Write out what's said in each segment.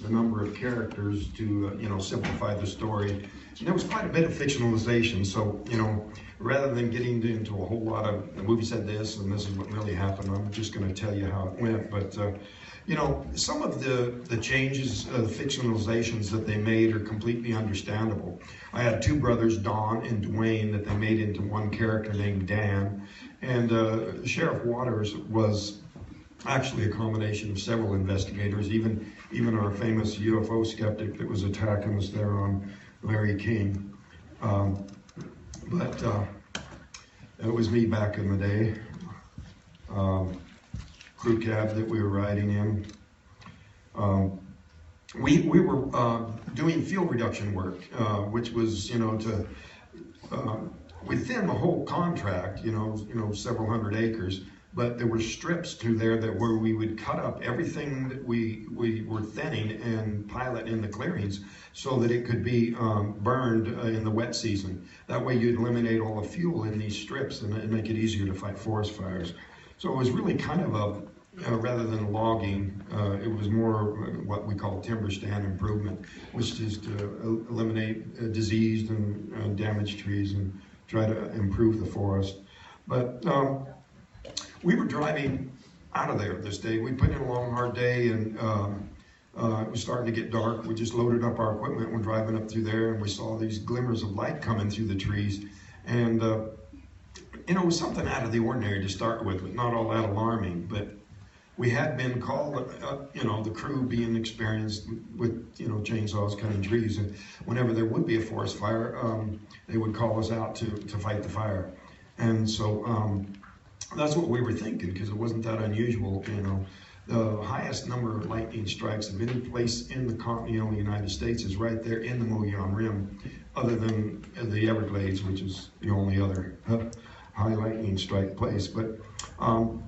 a number of characters to, simplify the story. And there was quite a bit of fictionalization, so, rather than getting into a whole lot of, the movie said this and this is what really happened, I'm just going to tell you how it went. But, some of the changes, fictionalizations that they made are completely understandable. I had two brothers, Don and Dwayne, that they made into one character named Dan. And Sheriff Waters was actually a combination of several investigators, even our famous UFO skeptic that was attacking us there on Larry King. But it was me back in the day. Crew cab that we were riding in. We were doing field reduction work, which was, to within the whole contract, several hundred acres. But there were strips through there where we would cut up everything that we were thinning and pile it in the clearings so that it could be burned in the wet season. That way you'd eliminate all the fuel in these strips and make it easier to fight forest fires. So it was really kind of rather than logging, it was more what we call timber stand improvement, which is to eliminate diseased and damaged trees and try to improve the forest. But we were driving out of there this day. We put in a long, hard day, and it was starting to get dark. We just loaded up our equipment. We're driving up through there, and we saw these glimmers of light coming through the trees. And, it was something out of the ordinary to start with, but not all that alarming. But we had been called, the crew being experienced with, chainsaws cutting trees. And whenever there would be a forest fire, they would call us out to fight the fire. And so, that's what we were thinking, because it wasn't that unusual. The highest number of lightning strikes of any place in the continental United States is right there in the Mogollon Rim, other than the Everglades, which is the only other high lightning strike place. But all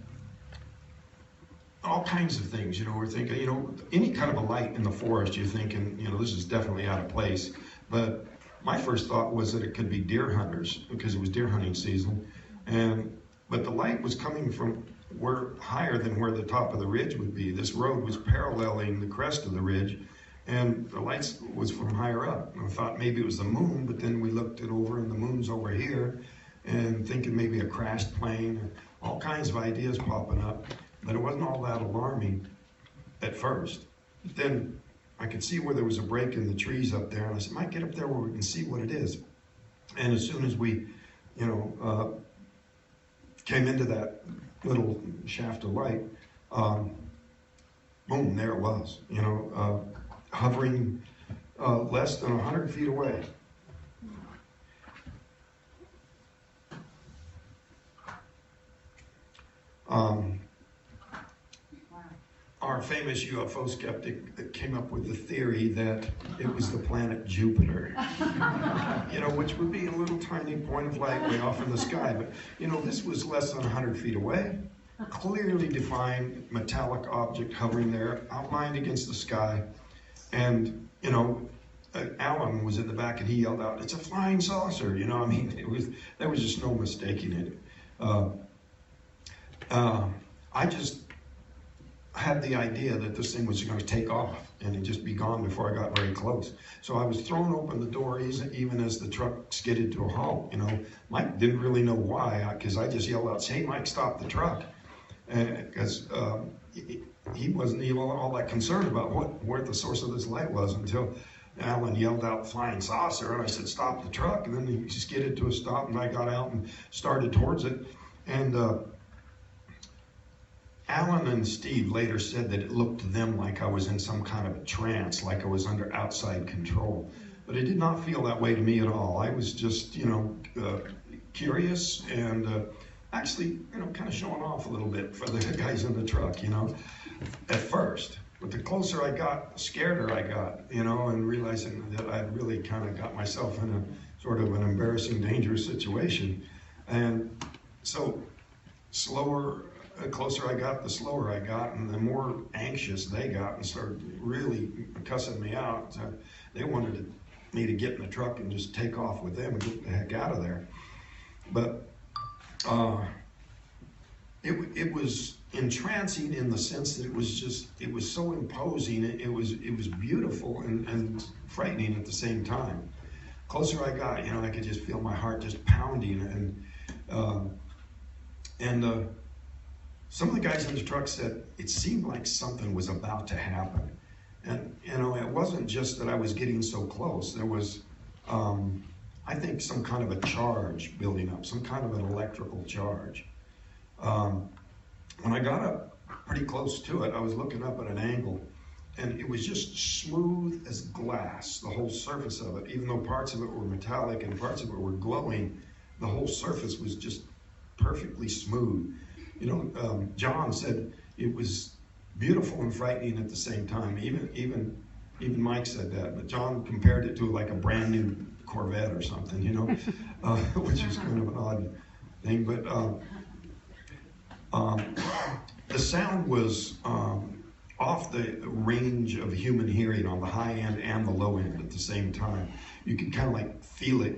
kinds of things, we're thinking, any kind of a light in the forest, you're thinking, this is definitely out of place. But my first thought was that it could be deer hunters, because it was deer hunting season. But the light was coming from higher than where the top of the ridge would be. This road was paralleling the crest of the ridge, and the light was from higher up. And I thought maybe it was the moon, but then we looked it over, and the moon's over here, and thinking maybe a crashed plane, all kinds of ideas popping up. But it wasn't all that alarming at first. But then I could see where there was a break in the trees up there, and I said, might get up there where we can see what it is. And as soon as we, came into that little shaft of light, boom, there it was, hovering less than 100 feet away. Our famous UFO skeptic that came up with the theory that it was the planet Jupiter, which would be a little tiny point of light way off in the sky. But, this was less than 100 feet away, clearly defined metallic object hovering there, outlined against the sky. And, Alan was in the back and he yelled out, "It's a flying saucer." There was just no mistaking it. I just had the idea that this thing was going to take off and it'd just be gone before I got very close. So I was throwing open the door even as the truck skidded to a halt. Mike didn't really know why, because I just yelled out, "Hey, Mike, stop the truck." Because he wasn't even all that concerned about where the source of this light was until Alan yelled out "flying saucer," and I said, "Stop the truck." And then he skidded to a stop, and I got out and started towards it. And Alan and Steve later said that it looked to them like I was in some kind of a trance, like I was under outside control. But it did not feel that way to me at all. I was just, curious and actually, kind of showing off a little bit for the guys in the truck, at first. But the closer I got, the scareder I got, and realizing that I'd really kind of got myself in a sort of an embarrassing, dangerous situation. And so the closer I got, the slower I got, and the more anxious they got and started really cussing me out. So they wanted me to get in the truck and just take off with them and get the heck out of there. But it was entrancing in the sense that it was so imposing. It was beautiful and frightening at the same time. Closer I got, I could just feel my heart just pounding, and some of the guys in the truck said it seemed like something was about to happen. And it wasn't just that I was getting so close. There was, I think, some kind of a charge building up, some kind of an electrical charge. When I got up pretty close to it, I was looking up at an angle, and it was just smooth as glass, the whole surface of it. Even though parts of it were metallic and parts of it were glowing, the whole surface was just perfectly smooth. John said it was beautiful and frightening at the same time. Even Mike said that, but John compared it to like a brand new Corvette or something, which is kind of an odd thing. But the sound was off the range of human hearing on the high end and the low end at the same time. You could kind of like feel it.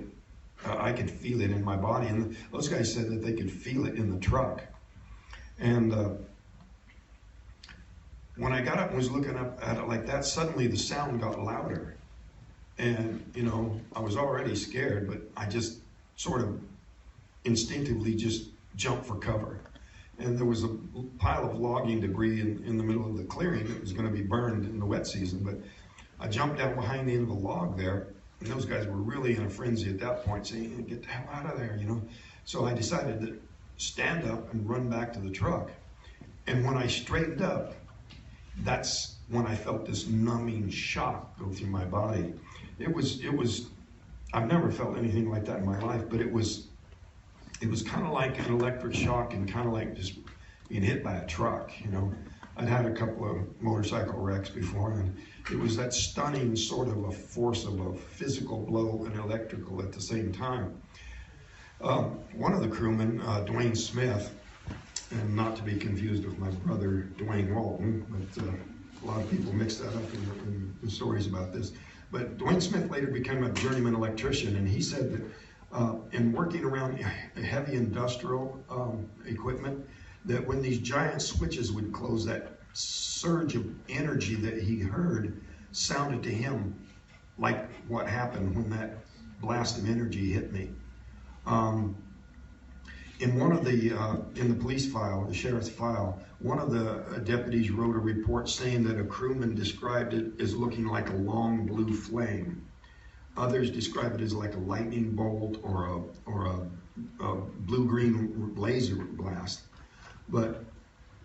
I could feel it in my body, and those guys said that they could feel it in the truck. And when I got up and was looking up at it like that, suddenly the sound got louder. And, I was already scared, but I just sort of instinctively just jumped for cover. And there was a pile of logging debris in the middle of the clearing that was going to be burned in the wet season. But I jumped down behind the end of the log there, and those guys were really in a frenzy at that point, saying, "Get the hell out of there," So I decided to stand up and run back to the truck. And when I straightened up, that's when I felt this numbing shock go through my body. It was, I've never felt anything like that in my life, but it was kind of like an electric shock and kind of like just being hit by a truck, I'd had a couple of motorcycle wrecks before, and it was that stunning sort of a force of a physical blow and electrical at the same time. One of the crewmen, Dwayne Smith, and not to be confused with my brother Dwayne Walton, but a lot of people mix that up in the stories about this. But Dwayne Smith later became a journeyman electrician, and he said that in working around heavy industrial equipment, that when these giant switches would close, that surge of energy that he heard sounded to him like what happened when that blast of energy hit me. In one of the, in the police file, the sheriff's file, one of the deputies wrote a report saying that a crewman described it as looking like a long blue flame. Others describe it as like a lightning bolt or a blue-green laser blast. But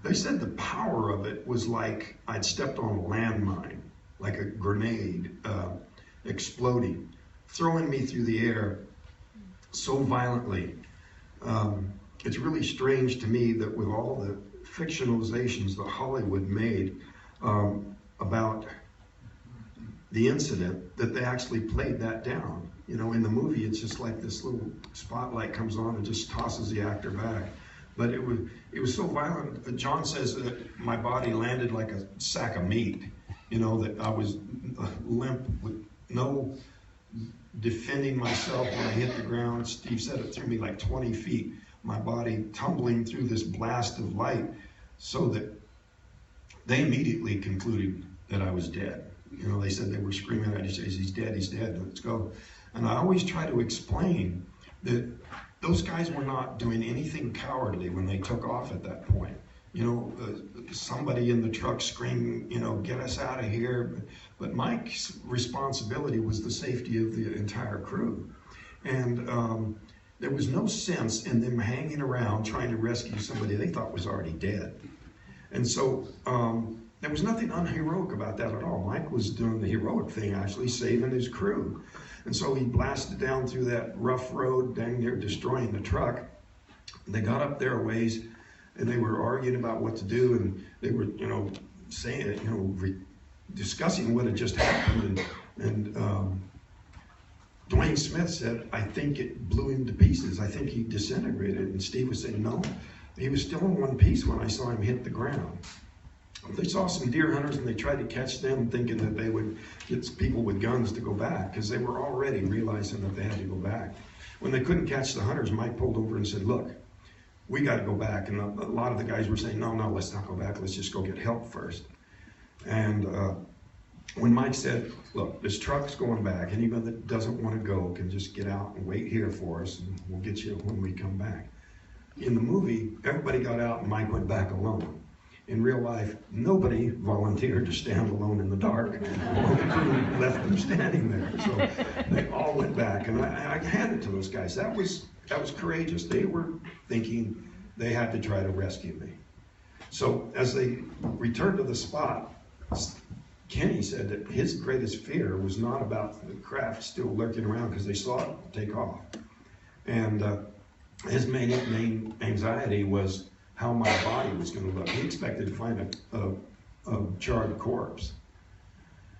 they said the power of it was like I'd stepped on a landmine, like a grenade exploding, throwing me through the air so violently. It's really strange to me that with all the fictionalizations that Hollywood made about the incident, that they actually played that down. In the movie, it's just like this little spotlight comes on and just tosses the actor back. But it was so violent. John says that my body landed like a sack of meat, that I was limp with no defending myself when I hit the ground. Steve said it threw me like 20 feet, my body tumbling through this blast of light, so that they immediately concluded that I was dead. They said they were screaming at each other, "He's dead, he's dead, let's go." And I always try to explain that those guys were not doing anything cowardly when they took off at that point. Somebody in the truck screaming, "Get us out of here." But Mike's responsibility was the safety of the entire crew. And there was no sense in them hanging around trying to rescue somebody they thought was already dead. And so there was nothing unheroic about that at all. Mike was doing the heroic thing, actually saving his crew. And so he blasted down through that rough road, dang near destroying the truck. They got up there a ways, and they were arguing about what to do, and they were, saying, discussing what had just happened. And Dwayne Smith said, "I think it blew him to pieces. I think he disintegrated." And Steve was saying, "No, he was still in one piece when I saw him hit the ground." They saw some deer hunters, and they tried to catch them, thinking that they would get people with guns to go back, because they were already realizing that they had to go back. When they couldn't catch the hunters, Mike pulled over and said, "Look, we got to go back. And a lot of the guys were saying, no, let's not go back. Let's just go get help first. And when Mike said, look, this truck's going back. Anybody that doesn't want to go can just get out and wait here for us, and we'll get you when we come back. In the movie, everybody got out and Mike went back alone. In real life, nobody volunteered to stand alone in the dark. All the crew left them standing there. So they all went back, and I hand it to those guys. That was courageous. They were thinking they had to try to rescue me. So as they returned to the spot, Kenny said that his greatest fear was not about the craft still lurking around, because they saw it take off. And his main anxiety was how my body was going to look. He expected to find a charred corpse.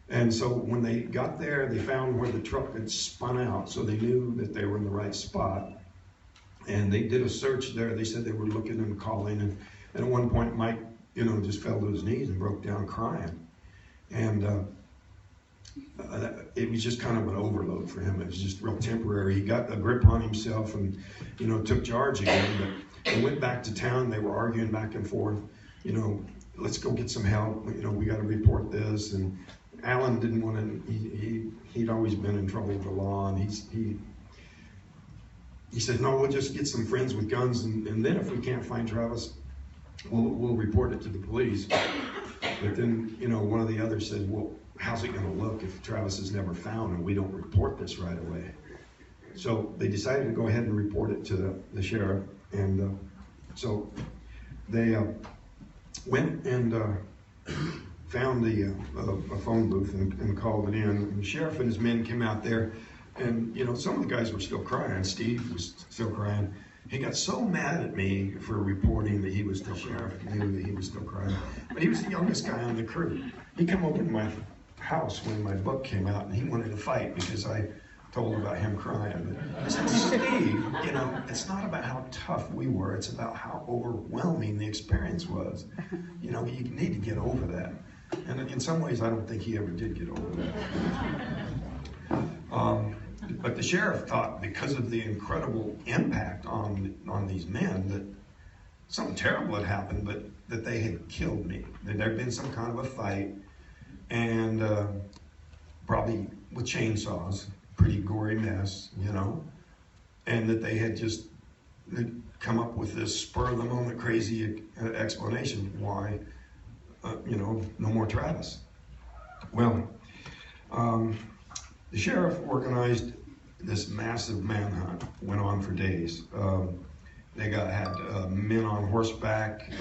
And so when they got there, they found where the truck had spun out, so they knew that they were in the right spot. And they did a search there. They said they were looking and calling, and at one point Mike, just fell to his knees and broke down crying. And it was just kind of an overload for him. It was just real temporary. He got a grip on himself and, took charge again. But they went back to town. They were arguing back and forth. Let's go get some help. We got to report this. And Alan didn't want to. He'd always been in trouble with the law, and he said, no, we'll just get some friends with guns, and then if we can't find Travis, we'll report it to the police. But then, one of the others said, well, how's it going to look if Travis is never found and we don't report this right away? So they decided to go ahead and report it to the sheriff. And so they went and found a phone booth and called it in. And the sheriff and his men came out there, and some of the guys were still crying. Steve was still crying. He got so mad at me for reporting that he was the sheriff. He knew that he was still crying. But he was the youngest guy on the crew. He came over to my house when my book came out, and he wanted to fight because I told him about him crying. But I said, Steve, it's not about how tough we were. It's about how overwhelming the experience was. You need to get over that. And in some ways, I don't think he ever did get over that. But the sheriff thought, because of the incredible impact on these men, that something terrible had happened, but that they had killed me. That there had been some kind of a fight, and probably with chainsaws, pretty gory mess, and that they had just come up with this spur-of-the-moment crazy explanation why, no more Travis. Well, the sheriff organized this massive manhunt. Went on for days. They had men on horseback.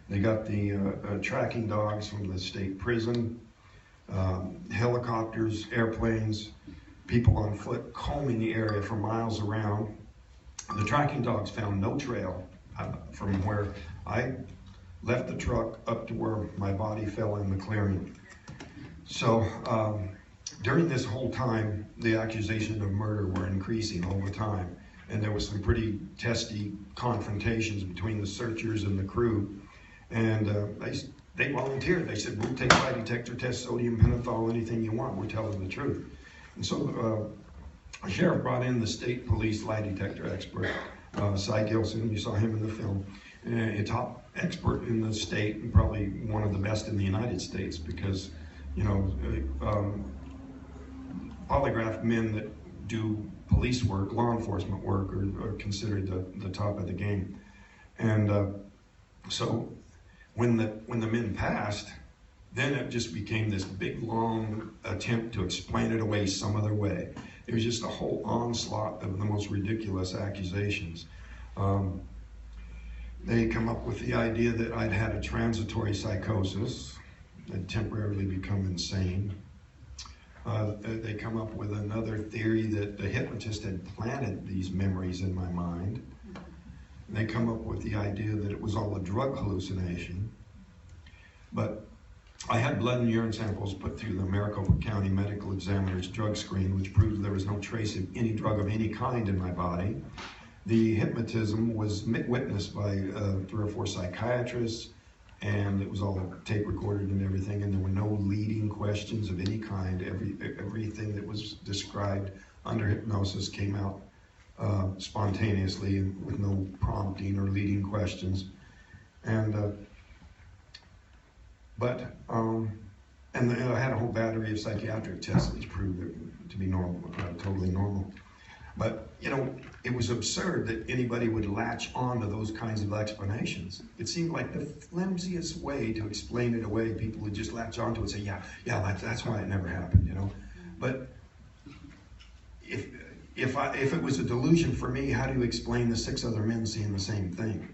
They got the tracking dogs from the state prison, helicopters, airplanes, people on foot combing the area for miles around. The tracking dogs found no trail from where I left the truck up to where my body fell in the clearing. So during this whole time, the accusations of murder were increasing all the time, and there was some pretty testy confrontations between the searchers and the crew. And they volunteered. They said, we'll take lie detector tests, sodium pentothal, anything you want. We're telling the truth. And so the sheriff brought in the state police lie detector expert, Cy Gilson. You saw him in the film. A top expert in the state, and probably one of the best in the United States, because polygraphed men that do police work, law enforcement work, are considered the top of the game. And so when the men passed, then it just became this big, long attempt to explain it away some other way. It was just a whole onslaught of the most ridiculous accusations. They come up with the idea that I'd had a transitory psychosis, I'd temporarily become insane. They come up with another theory that the hypnotist had planted these memories in my mind. They come up with the idea that it was all a drug hallucination. But I had blood and urine samples put through the Maricopa County Medical Examiner's drug screen, which proved there was no trace of any drug of any kind in my body. The hypnotism was witnessed by 3 or 4 psychiatrists, and it was all tape recorded and everything, and there were no leading questions of any kind. Everything that was described under hypnosis came out spontaneously with no prompting or leading questions. And and I had a whole battery of psychiatric tests which proved it to be normal, totally normal. But, you know, it was absurd that anybody would latch on to those kinds of explanations. It seemed like the flimsiest way to explain it away. People would just latch onto it and say, yeah, that's why it never happened, you know. But if it was a delusion for me, how do you explain the 6 other men seeing the same thing?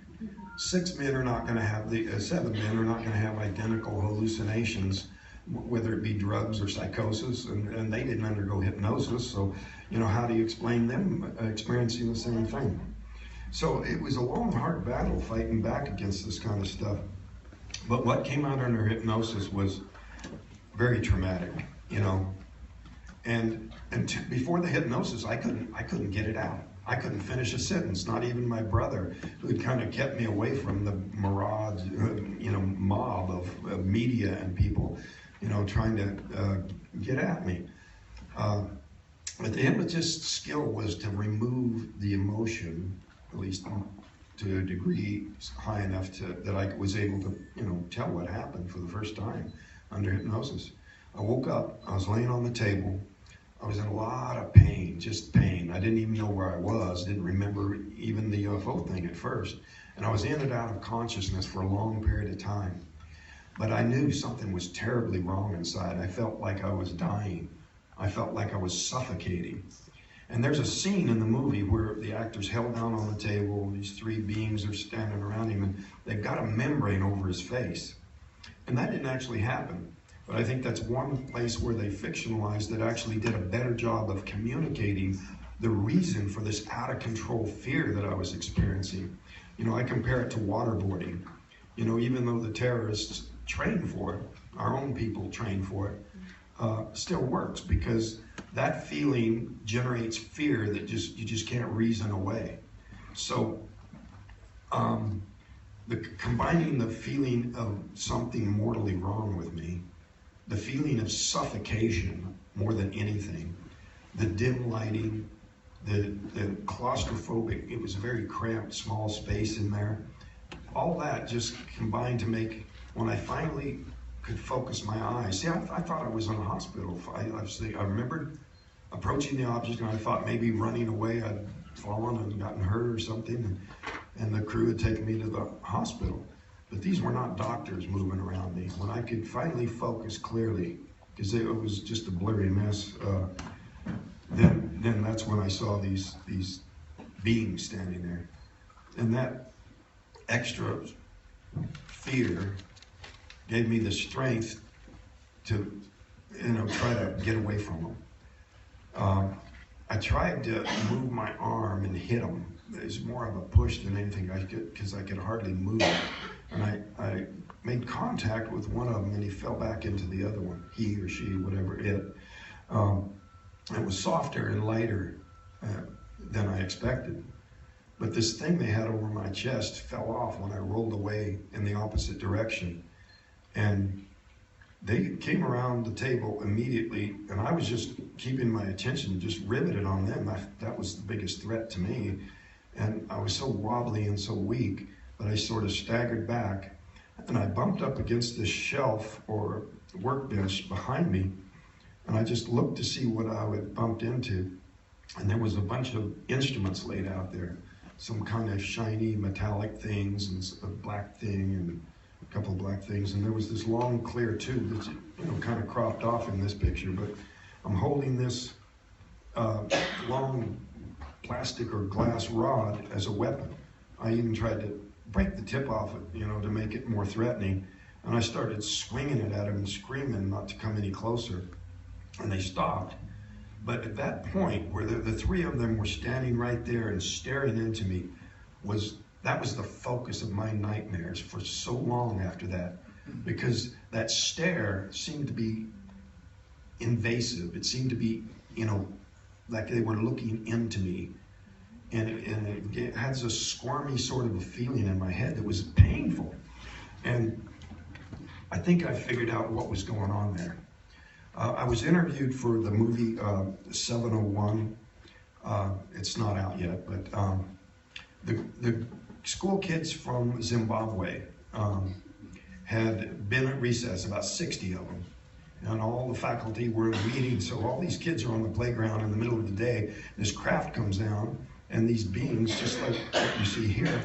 6 men are not going to have 7 men are not going to have identical hallucinations, whether it be drugs or psychosis, and they didn't undergo hypnosis. So, you know, how do you explain them experiencing the same thing? So it was a long, hard battle fighting back against this kind of stuff. But what came out under hypnosis was very traumatic, you know. And before the hypnosis, I couldn't get it out. I couldn't finish a sentence. Not even my brother, who had kind of kept me away from the mirage, you know, mob of media and people, you know, trying to get at me. But the hypnotist's skill was to remove the emotion, at least to a degree high enough that I was able to, you know, tell what happened for the first time under hypnosis. I woke up, I was laying on the table, I was in a lot of pain, just pain. I didn't even know where I was, didn't remember even the UFO thing at first. And I was in and out of consciousness for a long period of time. But I knew something was terribly wrong inside. I felt like I was dying. I felt like I was suffocating. And there's a scene in the movie where the actor's held down on the table, these 3 beings are standing around him, and they've got a membrane over his face. And that didn't actually happen. But I think that's one place where they fictionalized that actually did a better job of communicating the reason for this out-of-control fear that I was experiencing. You know, I compare it to waterboarding. You know, even though the terrorists train for it, our own people train for it, still works, because that feeling generates fear that you just can't reason away. So combining the feeling of something mortally wrong with me, the feeling of suffocation more than anything, the dim lighting, the claustrophobic, it was a very cramped, small space in there. All that just combined to make, when I finally could focus my eyes, see, I thought I was in a hospital. I remembered approaching the object, and I thought maybe running away, I'd fallen and gotten hurt or something, and the crew had taken me to the hospital. But these were not doctors moving around me. When I could finally focus clearly, because it was just a blurry mess, then that's when I saw these beings standing there. And that extra fear gave me the strength to, you know, try to get away from them. I tried to move my arm and hit them. It was more of a push than anything I could, because I could hardly move. And I made contact with one of them, and he fell back into the other one, he or she, whatever it. It was softer and lighter than I expected. But this thing they had over my chest fell off when I rolled away in the opposite direction. And they came around the table immediately, and I was just keeping my attention just riveted on them. That was the biggest threat to me. And I was so wobbly and so weak, but I sort of staggered back, and I bumped up against this shelf or workbench behind me, and I just looked to see what I had bumped into. And there was a bunch of instruments laid out there, some kind of shiny metallic things, and a black thing, and a couple of black things. And there was this long clear tube that's, you know, kind of cropped off in this picture, but I'm holding this long plastic or glass rod as a weapon. I even tried to break the tip off it, you know, to make it more threatening. And I started swinging it at them and screaming not to come any closer. And they stopped. But at that point, where the 3 of them were standing right there and staring into me, that was the focus of my nightmares for so long after that. Because that stare seemed to be invasive. It seemed to be, you know, like they were looking into me. And it has a squirmy sort of a feeling in my head that was painful. And I think I figured out what was going on there. I was interviewed for the movie 701 It's not out yet, but the school kids from Zimbabwe had been at recess, about 60 of them. And all the faculty were in meetings, so all these kids are on the playground in the middle of the day. This craft comes down, and these beings, just like what you see here,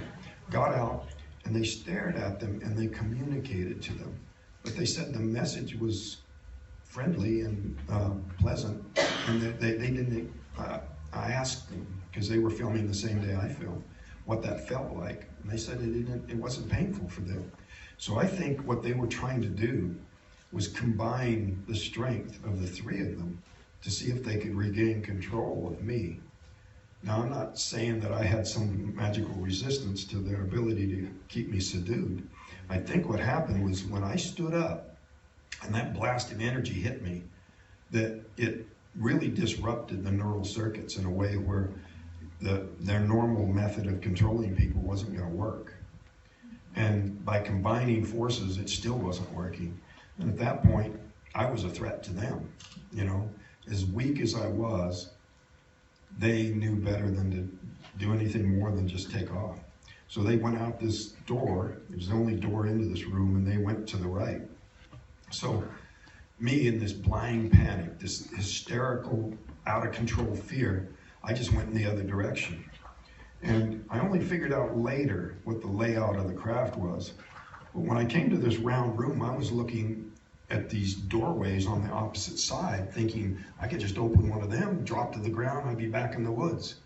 got out, and they stared at them, and they communicated to them. But they said the message was friendly and pleasant, and they didn't, I asked them, because they were filming the same day I filmed, what that felt like, and they said it wasn't painful for them. So I think what they were trying to do was combine the strength of the three of them to see if they could regain control of me. Now, I'm not saying that I had some magical resistance to their ability to keep me subdued. I think what happened was when I stood up and that blast of energy hit me, that it really disrupted the neural circuits in a way where their normal method of controlling people wasn't going to work. And by combining forces, it still wasn't working. And at that point, I was a threat to them. You know, as weak as I was, they knew better than to do anything more than just take off. So they went out this door. It was the only door into this room, and they went to the right. So me, in this blind panic, this hysterical, out of control fear, I just went in the other direction. And I only figured out later what the layout of the craft was. But when I came to this round room, I was looking at these doorways on the opposite side, thinking I could just open one of them, drop to the ground, I'd be back in the woods.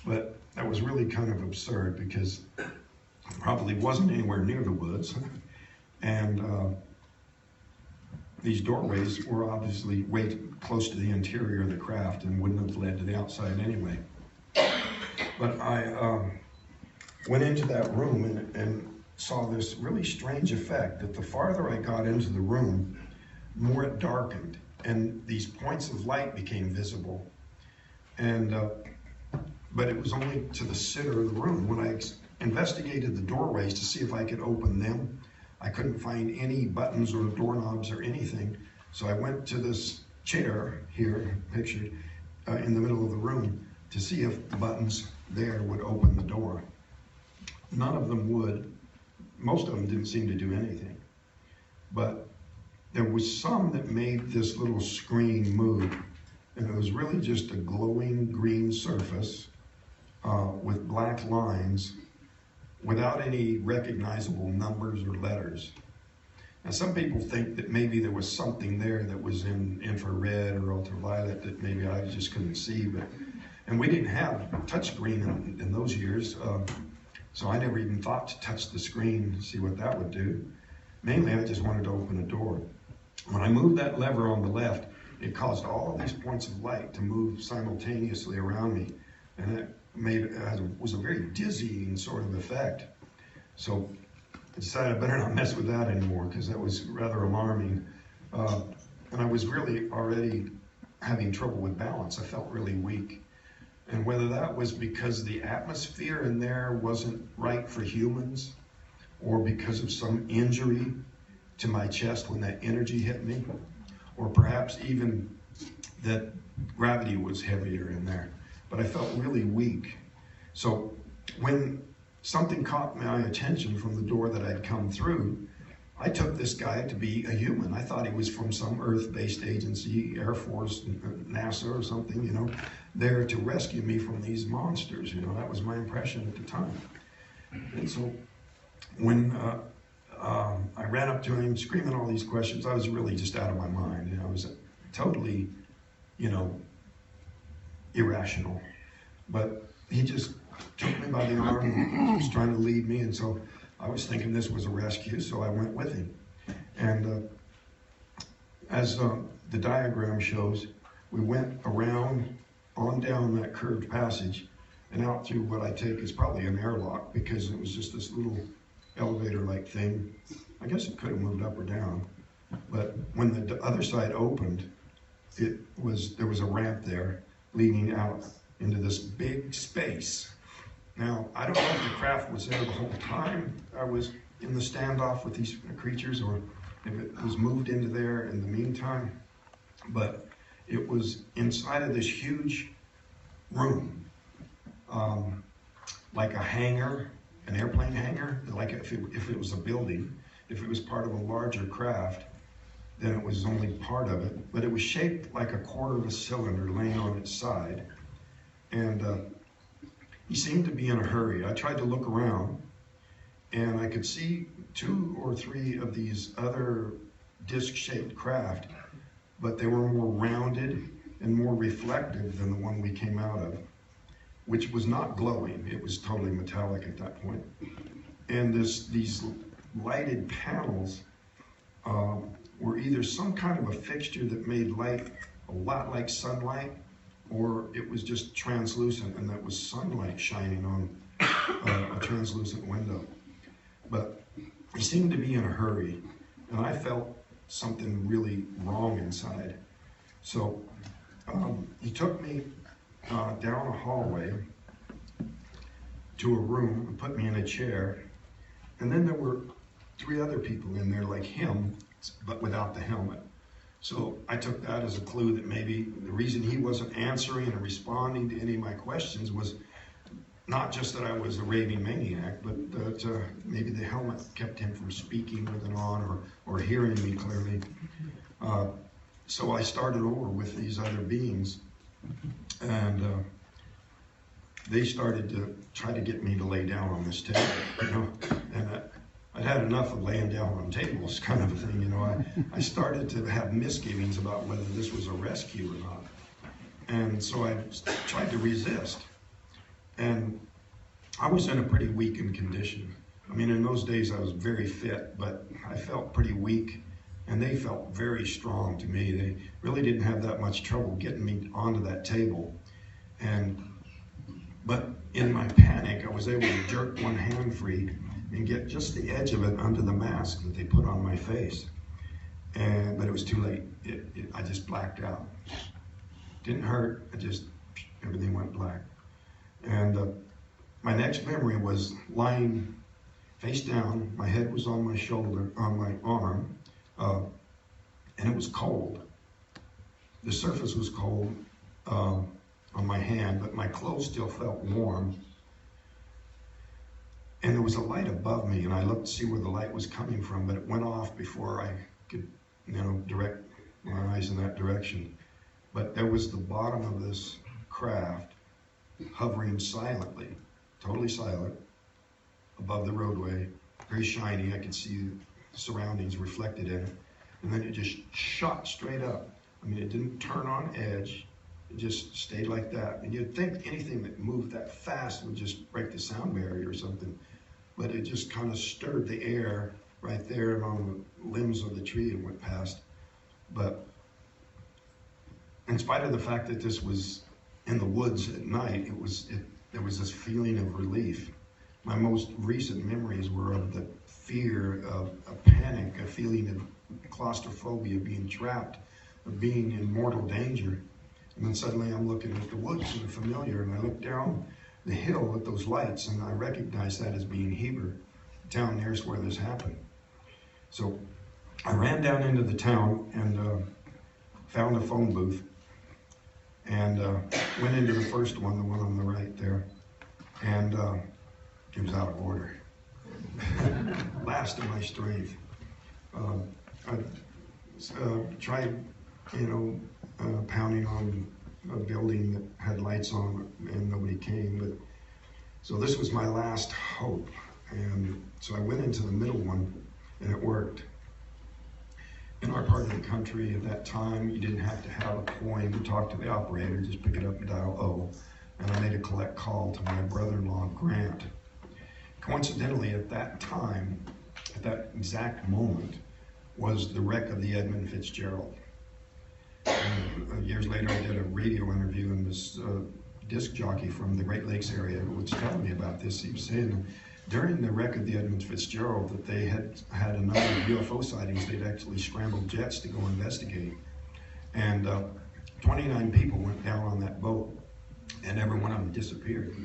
But that was really kind of absurd, because it probably wasn't anywhere near the woods. And these doorways were obviously way close to the interior of the craft and wouldn't have led to the outside anyway. But I went into that room and saw this really strange effect, that the farther I got into the room, more it darkened, and these points of light became visible. And but it was only to the center of the room. When I investigated the doorways to see if I could open them, I couldn't find any buttons or doorknobs or anything. So I went to this chair here, pictured in the middle of the room, to see if the buttons there would open the door. None of them would. Most of them didn't seem to do anything. But there was some that made this little screen move, and it was really just a glowing green surface with black lines without any recognizable numbers or letters. Now, some people think that maybe there was something there that was in infrared or ultraviolet that maybe I just couldn't see, and we didn't have touchscreen in those years. So I never even thought to touch the screen to see what that would do. Mainly, I just wanted to open a door. When I moved that lever on the left, it caused all of these points of light to move simultaneously around me. And it was a very dizzying sort of effect. So I decided I better not mess with that anymore, because that was rather alarming. And I was really already having trouble with balance. I felt really weak. And whether that was because the atmosphere in there wasn't right for humans, or because of some injury to my chest when that energy hit me, or perhaps even that gravity was heavier in there. But I felt really weak. So when something caught my attention from the door that I'd come through, I took this guy to be a human. I thought he was from some Earth-based agency, Air Force, NASA or something, you know, there to rescue me from these monsters. You know, that was my impression at the time. And so when I ran up to him screaming all these questions, I was really just out of my mind. You know, I was totally, you know, irrational. But he just took me by the arm and was trying to lead me, and so I was thinking this was a rescue, so I went with him. And as the diagram shows, we went around, on down that curved passage, and out through what I take is probably an airlock, because it was just this little elevator-like thing. I guess it could have moved up or down. But when the other side opened, there was a ramp there leading out into this big space. Now, I don't know if the craft was there the whole time I was in the standoff with these creatures, or if it was moved into there in the meantime, but it was inside of this huge room, like a hangar, an airplane hangar, like if it was a building. If it was part of a larger craft, then it was only part of it, but it was shaped like a quarter of a cylinder laying on its side. And he seemed to be in a hurry. I tried to look around, and I could see 2 or 3 of these other disc-shaped craft, but they were more rounded and more reflective than the one we came out of, which was not glowing. It was totally metallic at that point. And these lighted panels were either some kind of a fixture that made light a lot like sunlight, or it was just translucent, and that was sunlight shining on a translucent window. But he seemed to be in a hurry, and I felt something really wrong inside. So he took me down a hallway to a room and put me in a chair, and then there were 3 other people in there like him, but without the helmet. So I took that as a clue that maybe the reason he wasn't answering or responding to any of my questions was not just that I was a raving maniac, but that maybe the helmet kept him from speaking with it on or hearing me clearly. So I started over with these other beings, and they started to try to get me to lay down on this table, you know, and I'd had enough of laying down on tables, kind of a thing, you know. I started to have misgivings about whether this was a rescue or not. And so I tried to resist. And I was in a pretty weakened condition. I mean, in those days I was very fit, but I felt pretty weak, and they felt very strong to me. They really didn't have that much trouble getting me onto that table. But in my panic, I was able to jerk one hand free and get just the edge of it under the mask that they put on my face. But it was too late. I just blacked out. Didn't hurt, everything went black. And my next memory was lying face down. My head was on my shoulder, on my arm, and it was cold. The surface was cold on my hand, but my clothes still felt warm. And there was a light above me, and I looked to see where the light was coming from, but it went off before I could, direct my eyes in that direction. But there was the bottom of this craft hovering silently, totally silent, above the roadway, very shiny. I could see the surroundings reflected in it. And then it just shot straight up. I mean, it didn't turn on edge. It just stayed like that. And you'd think anything that moved that fast would just break the sound barrier or something. But it just kind of stirred the air right there and on the limbs of the tree and went past. But in spite of the fact that this was in the woods at night, there was this feeling of relief. My most recent memories were of the fear, of a panic, a feeling of claustrophobia, being trapped, of being in mortal danger. And then suddenly I'm looking at the woods and familiar, and I look down the hill at those lights, and I recognize that as being Heber, the town nearest where this happened. So I ran down into the town and found a phone booth, and went into the first one, the one on the right there, and it was out of order. Last of my strength. I tried, pounding on a building that had lights on, and nobody came. But so this was my last hope, and so I went into the middle one, and it worked. In our part of the country at that time, you didn't have to have a coin to talk to the operator, just pick it up and dial O. And I made a collect call to my brother-in-law, Grant. Coincidentally, at that time, at that exact moment, was the wreck of the Edmund Fitzgerald. And years later, I did a radio interview, and this disc jockey from the Great Lakes area was telling me about this. He was saying during the wreck of the Edmund Fitzgerald that they had a number of UFO sightings. They'd actually scrambled jets to go investigate. And 29 people went down on that boat, and every one of them disappeared.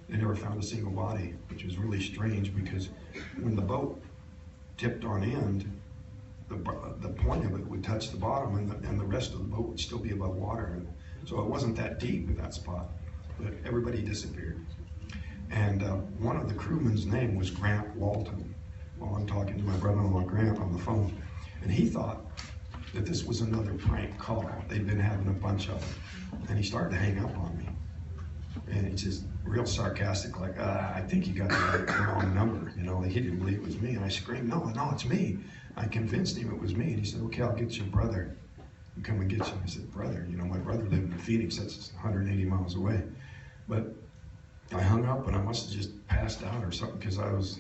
They never found a single body, which was really strange, because when the boat tipped on end, the point of it would touch the bottom, and the rest of the boat would still be above water. And so it wasn't that deep at that spot. but everybody disappeared. And one of the crewmen's name was Grant Walton. While I'm talking to my brother-in-law Grant on the phone, and he thought that this was another prank call. They'd been having a bunch of them, and he started to hang up on me. And he's just real sarcastic, like, I think you got the wrong number. You know, like he didn't believe it was me. And I screamed, no, it's me. I convinced him it was me. And he said, okay, I'll get your brother and come and get you. I said, brother, you know, my brother lived in Phoenix. That's 180 miles away. But I hung up, and I must have just passed out or something, because I was,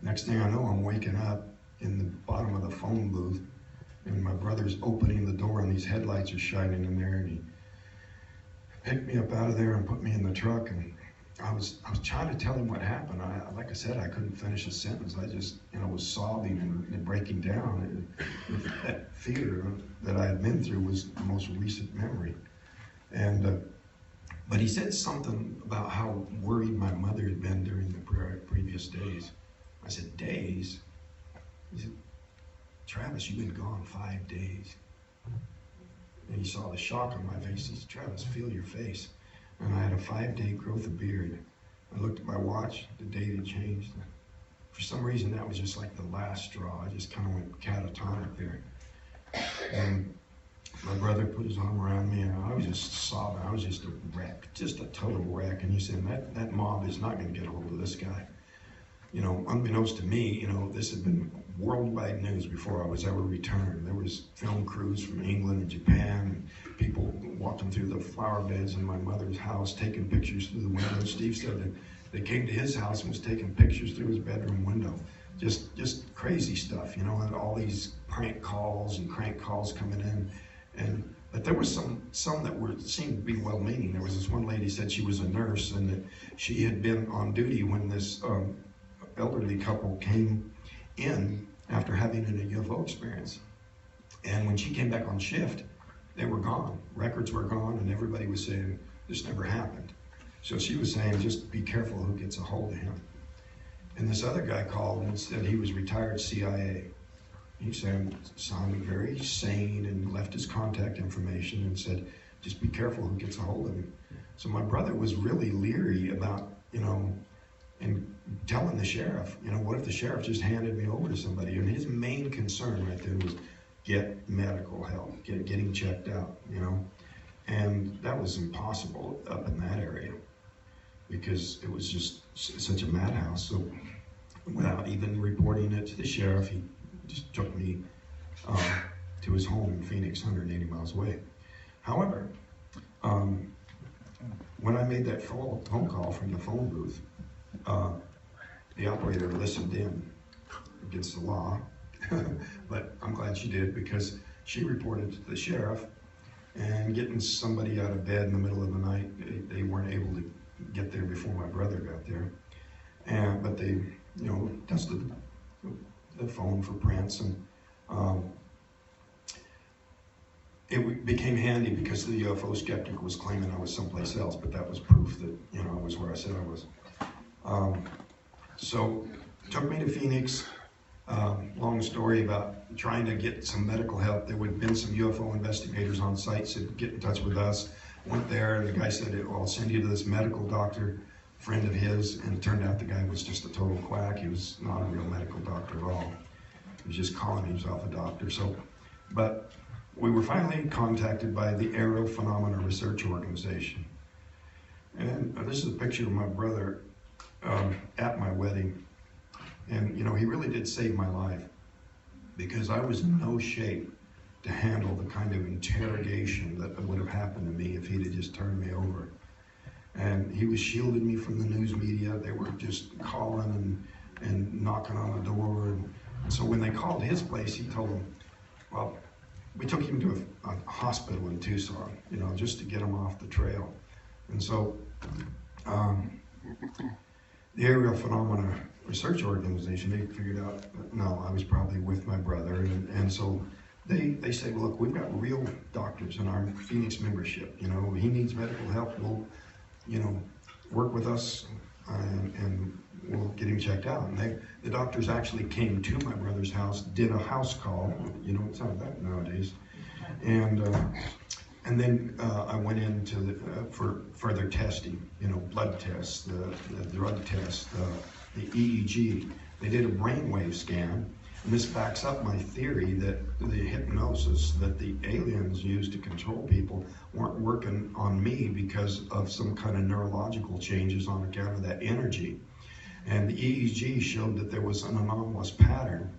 next thing I know, I'm waking up in the bottom of the phone booth, and my brother's opening the door, and these headlights are shining in there, and he picked me up out of there and put me in the truck. And I was trying to tell him what happened. Like I said, I couldn't finish a sentence. I just, you know, was sobbing and breaking down. That fear that I had been through was the most recent memory. And but he said something about how worried my mother had been during the previous days. I said, days? He said, Travis, you've been gone 5 days. And he saw the shock on my face. He said, Travis, feel your face. And I had a 5-day growth of beard. I looked at my watch, the date had changed. For some reason, that was just like the last straw. I just kind of went catatonic there. And my brother put his arm around me, and I was just sobbing. I was just a wreck, just a total wreck. And he said, that mob is not going to get a hold of this guy. You know, unbeknownst to me, you know, this had been worldwide news before I was ever returned. There was film crews from England and Japan, and people walking through the flower beds in my mother's house, taking pictures through the window. Steve said that they came to his house and was taking pictures through his bedroom window. Just crazy stuff, you know, and all these prank calls and crank calls coming in. But there was some that seemed to be well-meaning. There was this one lady said she was a nurse, and that she had been on duty when this elderly couple came in after having a UFO experience. And when she came back on shift, they were gone. Records were gone, and everybody was saying, this never happened. So she was saying, just be careful who gets a hold of him. And this other guy called and said he was retired CIA. He sounded very sane and left his contact information and said, just be careful who gets a hold of him. So my brother was really leery about, you know, and telling the sheriff, you know, what if the sheriff just handed me over to somebody? And his main concern right there was get medical help, getting checked out, you know. And that was impossible up in that area because it was just such a madhouse. So without even reporting it to the sheriff, he just took me to his home in Phoenix, 180 miles away. However, when I made that phone call from the phone booth, the operator listened in against the law, but I'm glad she did because she reported to the sheriff, and getting somebody out of bed in the middle of the night, they weren't able to get there before my brother got there. But they, you know, tested the phone for prints, and it became handy because the UFO skeptic was claiming I was someplace else, but that was proof that, you know, I was where I said I was. So took me to Phoenix. Long story about trying to get some medical help. There would have been some UFO investigators on site, said get in touch with us. Went there, and the guy said, well, I'll send you to this medical doctor, friend of his, and it turned out the guy was just a total quack. He was not a real medical doctor at all. He was just calling himself a doctor. So, but we were finally contacted by the Aerial Phenomena Research Organization. And this is a picture of my brother at my wedding. And, you know, he really did save my life because I was in no shape to handle the kind of interrogation that would have happened to me if he'd have just turned me over. And he was shielding me from the news media. They were just calling and knocking on the door. And so when they called his place, he told them, well, we took him to a hospital in Tucson, you know, just to get him off the trail. And so the Aerial Phenomena Research Organization, they figured out that, no, I was probably with my brother. And so they said, well, look, we've got real doctors in our Phoenix membership. You know, he needs medical help. We'll, you know, work with us and we'll get him checked out. And the doctors actually came to my brother's house, did a house call. You know, it's not that nowadays. And And then I went into for further testing, blood tests, the drug tests, the EEG. They did a brainwave scan, and this backs up my theory that the hypnosis that the aliens used to control people weren't working on me because of some kind of neurological changes on account of that energy. And the EEG showed that there was an anomalous pattern.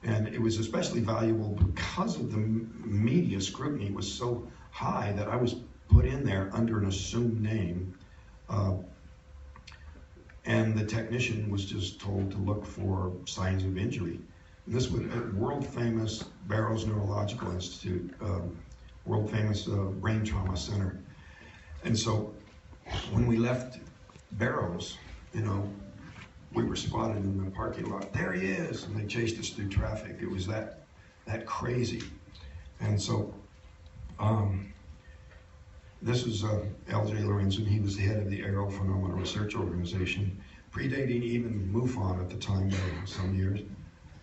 And it was especially valuable because of the media scrutiny was so high that I was put in there under an assumed name. And the technician was just told to look for signs of injury. And this was at world famous Barrows Neurological Institute, world famous brain trauma center. And so when we left Barrows, we were spotted in the parking lot. There he is! And they chased us through traffic. It was that crazy. And so this is L.J. Lorenzen. He was the head of the Aerial Phenomena Research Organization, predating even MUFON at the time by some years,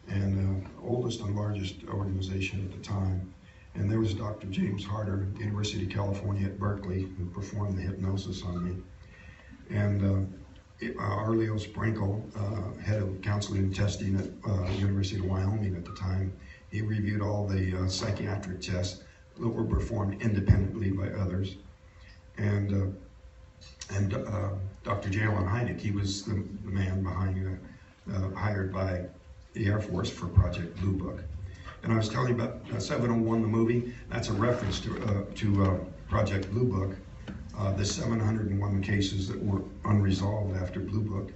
and oldest and largest organization at the time. And there was Dr. James Harder, University of California at Berkeley, who performed the hypnosis on me. And Arleo Sprinkle, head of counseling and testing at University of Wyoming at the time, he reviewed all the psychiatric tests that were performed independently by others. And Dr. Jalen Hynek, he was the man behind, hired by the Air Force for Project Blue Book. And I was telling you about 701, the movie. That's a reference to Project Blue Book, the 701 cases that were unresolved after Blue Book.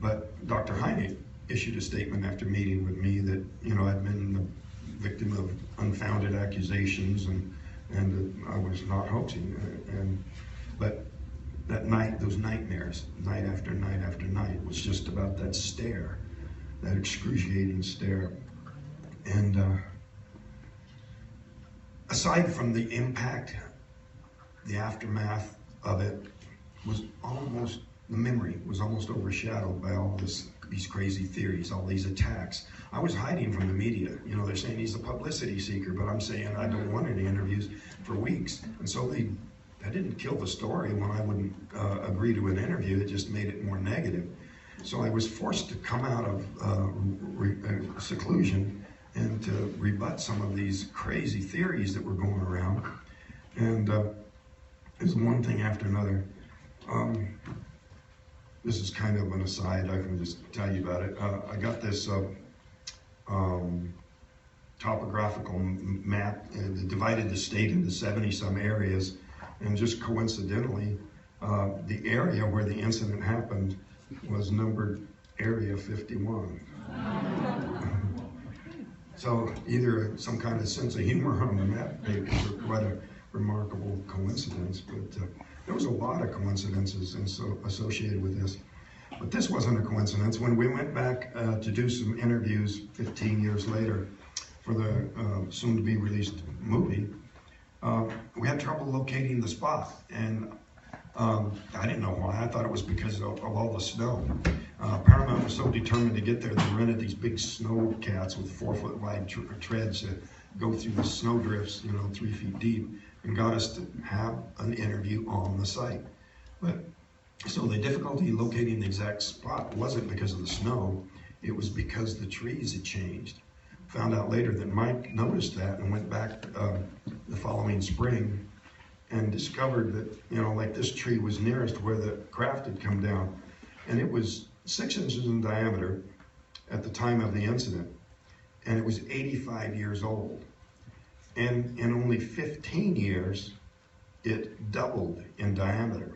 But Dr. Hynek issued a statement after meeting with me that I'd been the victim of unfounded accusations and I was not hoaxing. But that night, those nightmares, night after night after night, was just about that stare, that excruciating stare. And aside from the impact, the aftermath of it was almost, the memory was almost overshadowed by all these crazy theories, all these attacks. I was hiding from the media. They're saying he's a publicity seeker, but I'm saying I don't want any interviews for weeks. And so that didn't kill the story when I wouldn't agree to an interview. It just made it more negative. So I was forced to come out of seclusion and to rebut some of these crazy theories that were going around. And it was one thing after another. This is kind of an aside, I can just tell you about it. I got this topographical map that divided the state into 70-some areas, and just coincidentally, the area where the incident happened was numbered Area 51. So either some kind of sense of humor on the map paper, or quite a remarkable coincidence, but there was a lot of coincidences associated with this. But this wasn't a coincidence. When we went back to do some interviews 15 years later for the soon-to-be released movie, we had trouble locating the spot. And I didn't know why. I thought it was because of all the snow. Paramount was so determined to get there, they rented these big snow cats with 4-foot wide treads to go through the snow drifts, 3 feet deep, and got us to have an interview on the site. But so the difficulty locating the exact spot wasn't because of the snow, it was because the trees had changed. Found out later that Mike noticed that and went back the following spring and discovered that, like this tree was nearest where the craft had come down. And it was 6 inches in diameter at the time of the incident, and it was 85 years old. And in only 15 years, it doubled in diameter.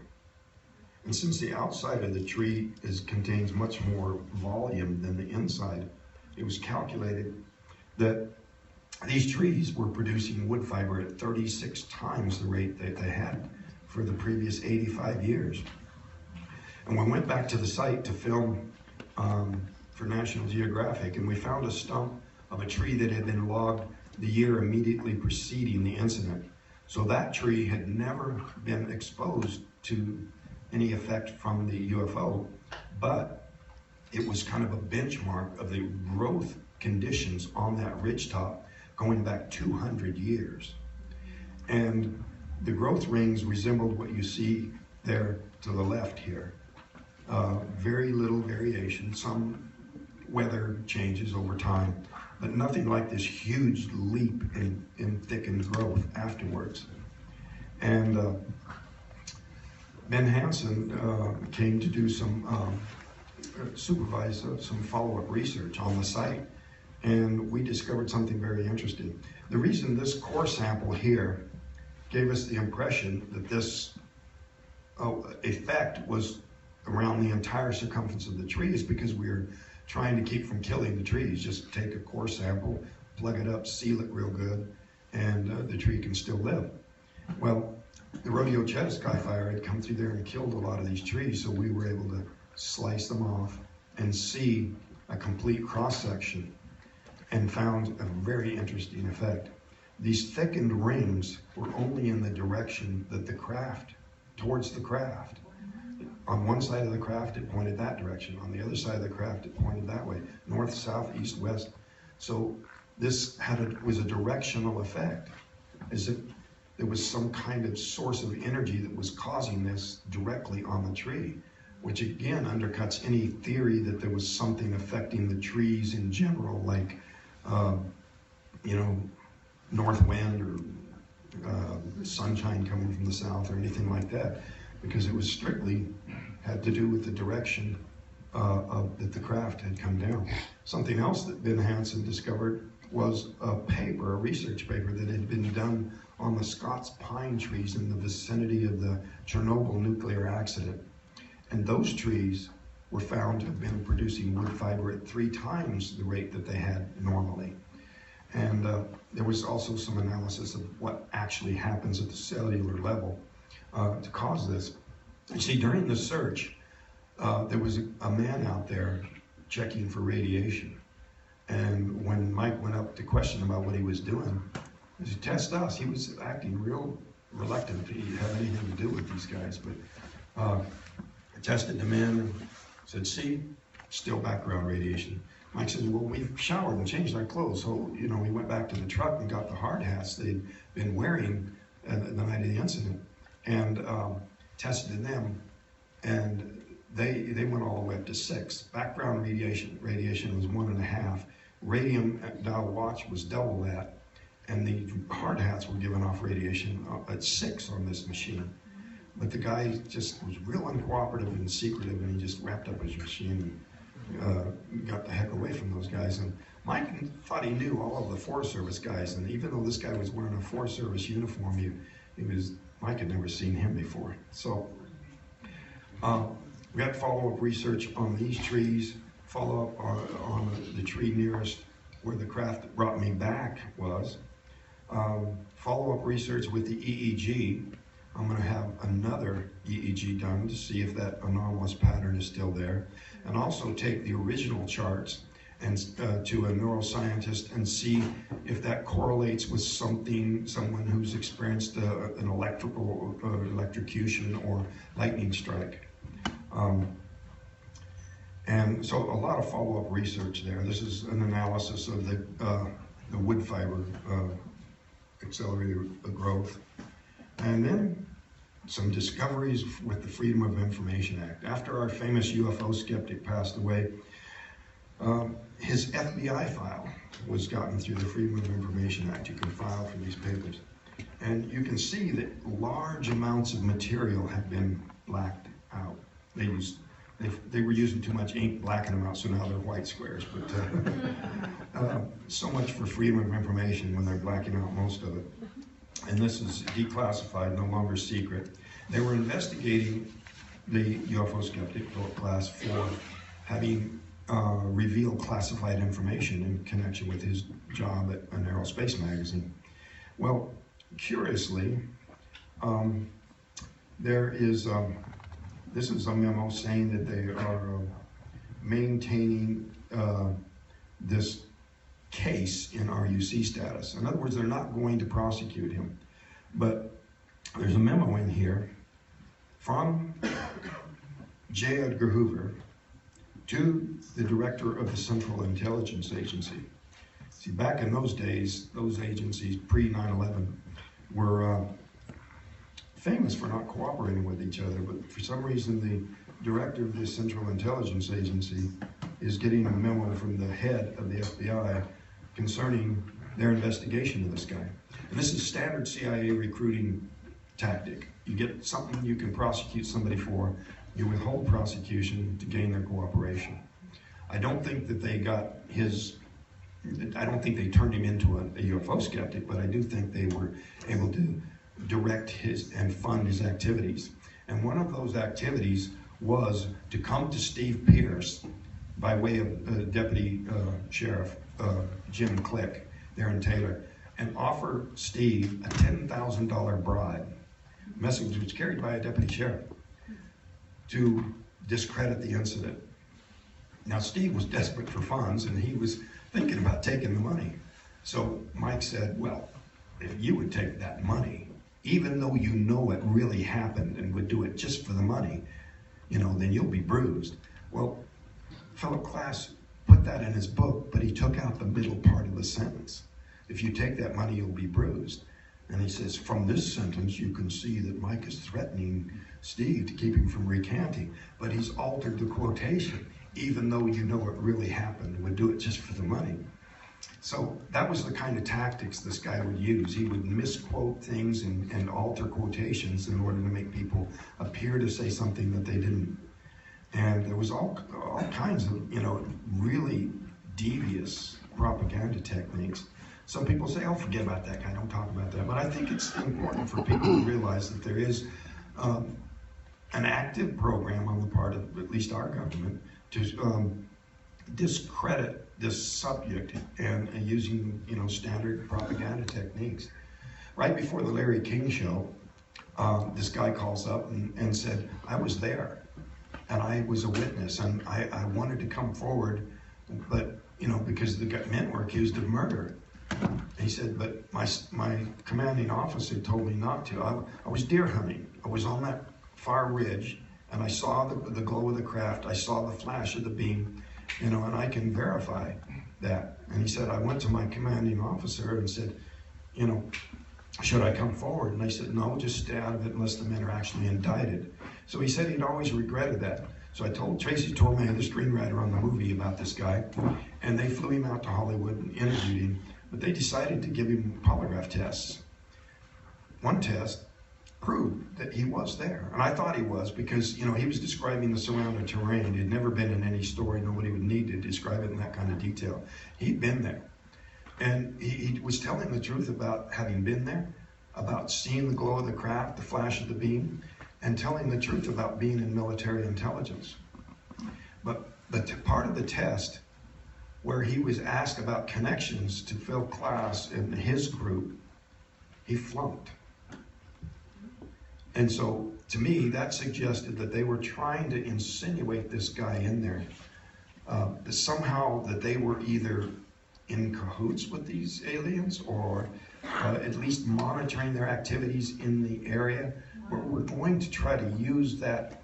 And since the outside of the tree contains much more volume than the inside, it was calculated that these trees were producing wood fiber at 36 times the rate that they had for the previous 85 years. And we went back to the site to film for National Geographic, and we found a stump of a tree that had been logged the year immediately preceding the incident. So that tree had never been exposed to any effect from the UFO, but it was kind of a benchmark of the growth conditions on that ridgetop going back 200 years. And the growth rings resembled what you see there to the left here. Very little variation, some weather changes over time, but nothing like this huge leap in thickened growth afterwards. And Ben Hansen came to do some, supervise some follow-up research on the site, and we discovered something very interesting. The reason this core sample here gave us the impression that this effect was around the entire circumference of the tree is because we were trying to keep from killing the trees. Just take a core sample, plug it up, seal it real good, and the tree can still live. Well, the rodeo cheddar skyfire had come through there and killed a lot of these trees, so we were able to slice them off and see a complete cross-section and found a very interesting effect. These thickened rings were only in the direction that the craft, towards the craft. On one side of the craft, it pointed that direction. On the other side of the craft, it pointed that way. North, south, east, west. So this was a directional effect, as if there was some kind of source of energy that was causing this directly on the tree, which again undercuts any theory that there was something affecting the trees in general, like, north wind or sunshine coming from the south or anything like that, because it was strictly had to do with the direction that the craft had come down. Something else that Ben Hansen discovered was a paper, a research paper that had been done on the Scots pine trees in the vicinity of the Chernobyl nuclear accident. And those trees were found to have been producing wood fiber at 3 times the rate that they had normally. And there was also some analysis of what actually happens at the cellular level to cause this. You see, during the search, there was a man out there checking for radiation. And when Mike went up to question about what he was doing, to test us, he was acting real reluctant to have anything to do with these guys. But I tested them in and said, see, still background radiation. Mike said, well, we've showered and changed our clothes. So, we went back to the truck and got the hard hats they'd been wearing the night of the incident and tested them. And they went all the way up to 6. Background radiation was 1.5. Radium at Dow Watch was double that. And the hard hats were giving off radiation at 6 on this machine. But the guy just was real uncooperative and secretive, and he just wrapped up his machine and got the heck away from those guys. And Mike thought he knew all of the Forest Service guys, and even though this guy was wearing a Forest Service uniform, Mike had never seen him before. So we got follow-up research on these trees, follow-up on the tree nearest where the craft that brought me back was. Follow-up research with the EEG. I'm going to have another EEG done to see if that anomalous pattern is still there, and also take the original charts and to a neuroscientist and see if that correlates with someone who's experienced an electrocution or lightning strike. And so a lot of follow-up research there. This is an analysis of the wood fiber accelerated growth. And then some discoveries with the Freedom of Information Act. After our famous UFO skeptic passed away, his FBI file was gotten through the Freedom of Information Act. You can file for these papers. And you can see that large amounts of material have been blacked out. They were using too much ink, blacking them out, so now they're white squares. But so much for freedom of information when they're blacking out most of it. And this is declassified, no longer secret. They were investigating the UFO skeptic class for having revealed classified information in connection with his job at an aerospace magazine. Well, curiously, this is a memo saying that they are maintaining this case in RUC status. In other words, they're not going to prosecute him. But there's a memo in here from J. Edgar Hoover to the director of the Central Intelligence Agency. See, back in those days, those agencies, pre-9/11, were famous for not cooperating with each other, but for some reason the director of the Central Intelligence Agency is getting a memo from the head of the FBI concerning their investigation of this guy. And this is standard CIA recruiting tactic. You get something you can prosecute somebody for, you withhold prosecution to gain their cooperation. I don't think that they got I don't think they turned him into a UFO skeptic, but I do think they were able to direct and fund his activities. And one of those activities was to come to Steve Pierce by way of Deputy Sheriff Jim Click there in Taylor, and offer Steve a $10,000 bribe. The message was carried by a deputy sheriff to discredit the incident. Now Steve was desperate for funds and he was thinking about taking the money. So Mike said, well, if you would take that money, even though you know it really happened and would do it just for the money, then you'll be bruised. Well, Philip Klass put that in his book, but he took out the middle part of the sentence. If you take that money, you'll be bruised. And he says, from this sentence, you can see that Mike is threatening Steve to keep him from recanting, but he's altered the quotation, even though you know it really happened and would do it just for the money. So that was the kind of tactics this guy would use. He would misquote things and alter quotations in order to make people appear to say something that they didn't. And there was all kinds of, really devious propaganda techniques. Some people say, oh, forget about that guy, don't talk about that. But I think it's important for people to realize that there is an active program on the part of at least our government to discredit this subject and using, standard propaganda techniques. Right before the Larry King show, this guy calls up and said, I was there and I was a witness and I wanted to come forward, but, because the men were accused of murder. He said, but my commanding officer told me not to. I was deer hunting. I was on that far ridge and I saw the glow of the craft. I saw the flash of the beam, and I can verify that. And he said, I went to my commanding officer and said, should I come forward? And I said, no, just stay out of it unless the men are actually indicted. So he said he'd always regretted that. So I told Tracy Torme, the screenwriter on the movie, about this guy, and they flew him out to Hollywood and interviewed him. But they decided to give him polygraph tests. One test proved that he was there. And I thought he was because, he was describing the surrounding terrain. He had never been in any story. Nobody would need to describe it in that kind of detail. He'd been there. And he was telling the truth about having been there, about seeing the glow of the craft, the flash of the beam, and telling the truth about being in military intelligence. But the part of the test where he was asked about connections to Phil Klass and his group, he flunked. And so, to me, that suggested that they were trying to insinuate this guy in there, that somehow that they were either in cahoots with these aliens or at least monitoring their activities in the area. We're going to try to use that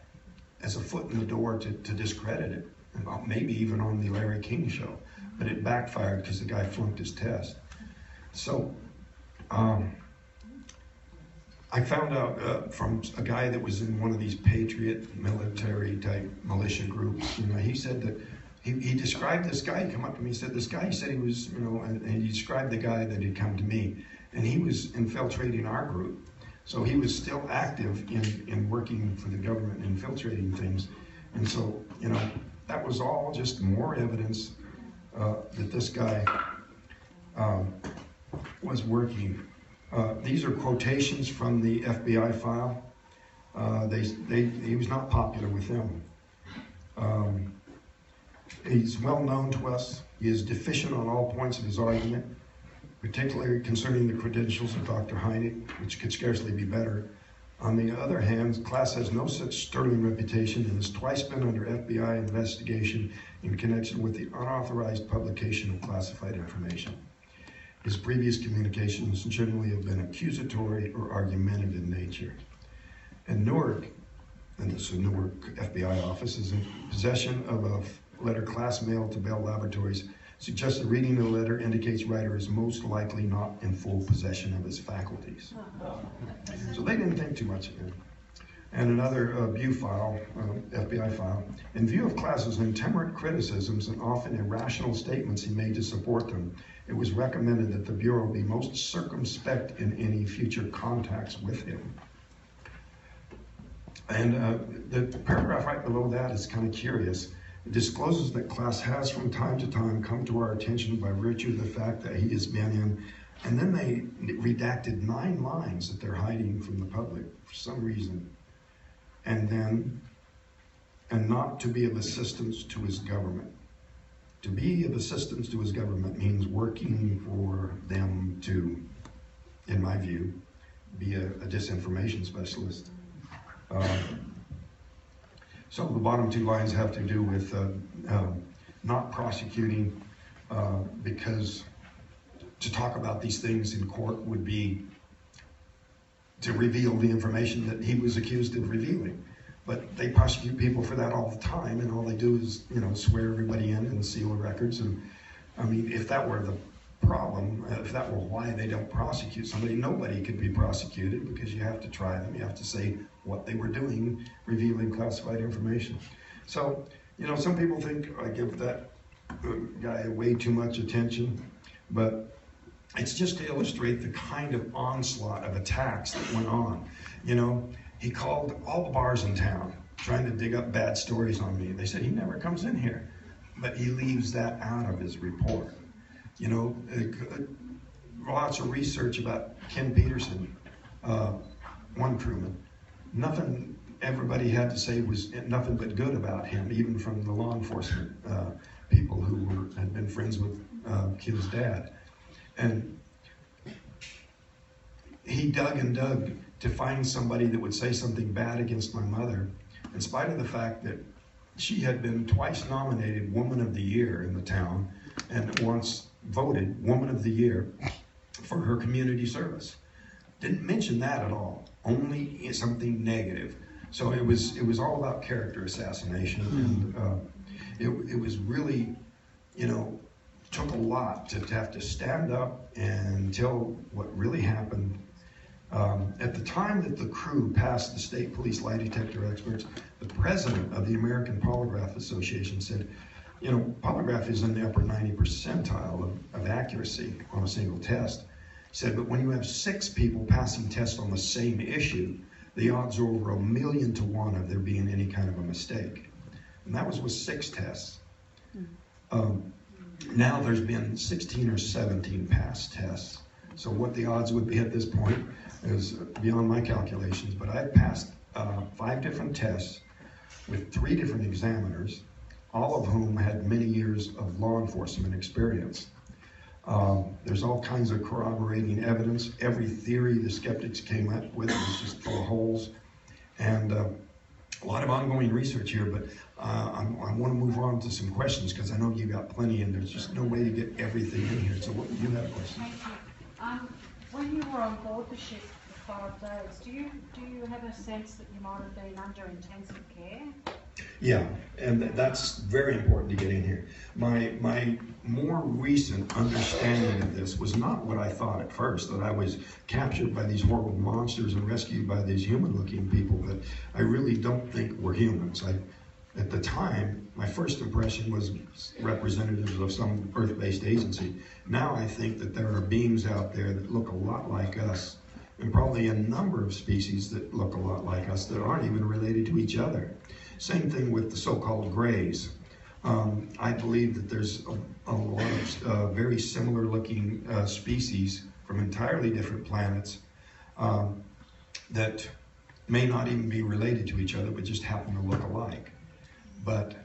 as a foot in the door to discredit it, maybe even on the Larry King show. But it backfired because the guy flunked his test. So I found out from a guy that was in one of these patriot military type militia groups, he said that he described this guy. He came up to me, he said, this guy, he said he was, and he described the guy that had come to me, and he was infiltrating our group. So he was still active in working for the government, infiltrating things. And so, that was all just more evidence that this guy was working. These are quotations from the FBI file. He was not popular with them. He's well known to us. He is deficient on all points of his argument, particularly concerning the credentials of Dr. Hynek, which could scarcely be better. On the other hand, Klass has no such sterling reputation and has twice been under FBI investigation in connection with the unauthorized publication of classified information. His previous communications generally have been accusatory or argumentative in nature. And Newark, and this is Newark FBI office, is in possession of a letter Klass mailed to Bell Laboratories suggests that reading the letter indicates writer is most likely not in full possession of his faculties. So they didn't think too much of it. And another FBI file, in view of Klass's intemperate criticisms and often irrational statements he made to support them, it was recommended that the Bureau be most circumspect in any future contacts with him. And the paragraph right below that is kind of curious. It discloses that Klass has from time to time come to our attention by virtue of the fact that he has been in, and then they redacted 9 lines that they're hiding from the public for some reason. And not to be of assistance to his government. To be of assistance to his government means working for them to, in my view, be a disinformation specialist. So the bottom 2 lines have to do with not prosecuting because to talk about these things in court would be to reveal the information that he was accused of revealing. But they prosecute people for that all the time, and all they do is, swear everybody in and seal the records. And I mean, if that were the problem, if that were why they don't prosecute somebody, nobody could be prosecuted because you have to try them. You have to say what they were doing, revealing classified information. So, some people think I give that guy way too much attention, but it's just to illustrate the kind of onslaught of attacks that went on. He called all the bars in town trying to dig up bad stories on me. They said he never comes in here, but he leaves that out of his report. Lots of research about Ken Peterson, one crewman. Nothing everybody had to say was nothing but good about him, even from the law enforcement people who had been friends with Ken's dad. And he dug and dug to find somebody that would say something bad against my mother, in spite of the fact that she had been twice nominated Woman of the Year in the town and once voted Woman of the Year for her community service. Didn't mention that at all, only something negative. So it was all about character assassination, and it was really, took a lot to have to stand up and tell what really happened. At the time that the crew passed the state police lie detector experts, the president of the American Polygraph Association said, polygraph is in the upper 90 percentile of accuracy on a single test. He said, but when you have 6 people passing tests on the same issue, the odds are over 1,000,000 to 1 of there being any kind of a mistake. And that was with 6 tests. Now there's been 16 or 17 past tests. So what the odds would be at this point is beyond my calculations, but I've passed 5 different tests with 3 different examiners, all of whom had many years of law enforcement experience. There's all kinds of corroborating evidence. Every theory the skeptics came up with was just full of holes. And a lot of ongoing research here, but I want to move on to some questions because I know you got plenty and there's just no way to get everything in here. So what, you have a question? Thank you. When you were on board the ship for 5 days, do you have a sense that you might have been under intensive care? Yeah, and that's very important to get in here. My more recent understanding of this was not what I thought at first, that I was captured by these horrible monsters and rescued by these human-looking people that I really don't think were humans. At the time, my first impression was representatives of some Earth-based agency. Now I think that there are beings out there that look a lot like us, and probably a number of species that look a lot like us that aren't even related to each other. Same thing with the so-called grays. I believe that there's a lot of very similar looking species from entirely different planets that may not even be related to each other, but just happen to look alike. But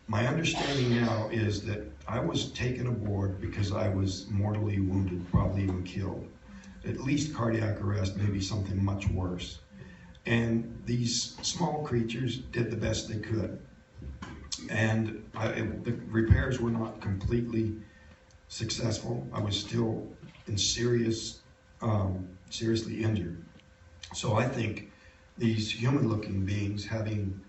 my understanding now is that I was taken aboard because I was mortally wounded, probably even killed. At least cardiac arrest, maybe something much worse. And these small creatures did the best they could. And the repairs were not completely successful. I was still in seriously injured. So I think these human-looking beings having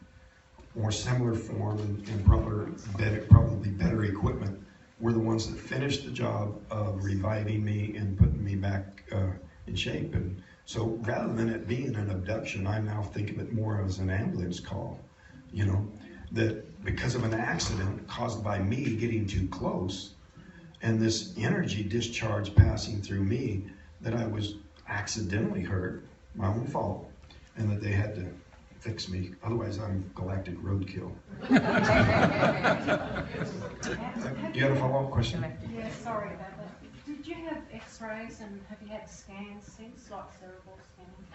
more similar form and probably better equipment were the ones that finished the job of reviving me and putting me back in shape. And so rather than it being an abduction, I now think of it more as an ambulance call, you know, that because of an accident caused by me getting too close and this energy discharge passing through me, that I was accidentally hurt, my own fault, and that they had to fix me. Otherwise, I'm galactic roadkill. You had a follow-up question? Yeah, sorry about that. Did you have x-rays and have you had scans since, like cerebral scans?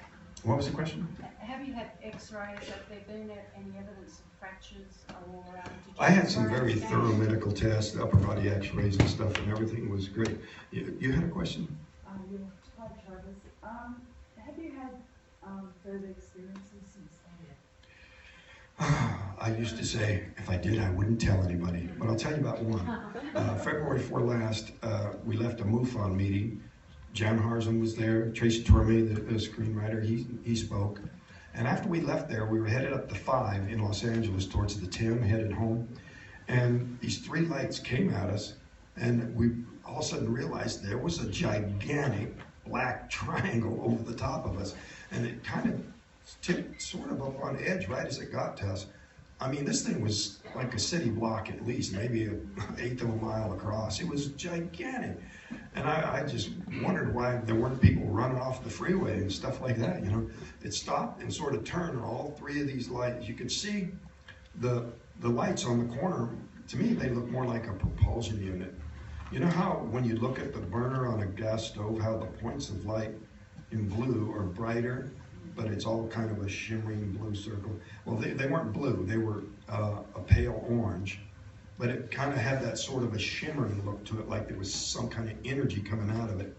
What was the question? Have you had x-rays? Have there been any evidence of fractures or did you I had some have very scans? thorough medical tests, upper body x-rays and stuff, and everything was great. You had a question? Yeah. Hi, Travis. Have you had further experiences since then? I used to say, if I did, I wouldn't tell anybody, but I'll tell you about one. February 4 last, we left a MUFON meeting. Jan Harzen was there, Tracy Torme, the screenwriter, he spoke. And after we left there, we were headed up the 5 in Los Angeles towards the 10, headed home. And these 3 lights came at us, and we all of a sudden realized there was a gigantic black triangle over the top of us. And it kind of tipped sort of up on edge right as it got to us. I mean, this thing was like a city block at least, maybe an 1/8 of a mile across. It was gigantic. And I just wondered why there weren't people running off the freeway and stuff like that, you know. It stopped and sort of turned on all 3 of these lights. You could see the lights on the corner. To me, they look more like a propulsion unit. You know how when you look at the burner on a gas stove, how the points of light in blue are brighter, but it's all kind of a shimmering blue circle. Well, they weren't blue, they were a pale orange, but it kind of had that sort of a shimmering look to it, like there was some kind of energy coming out of it.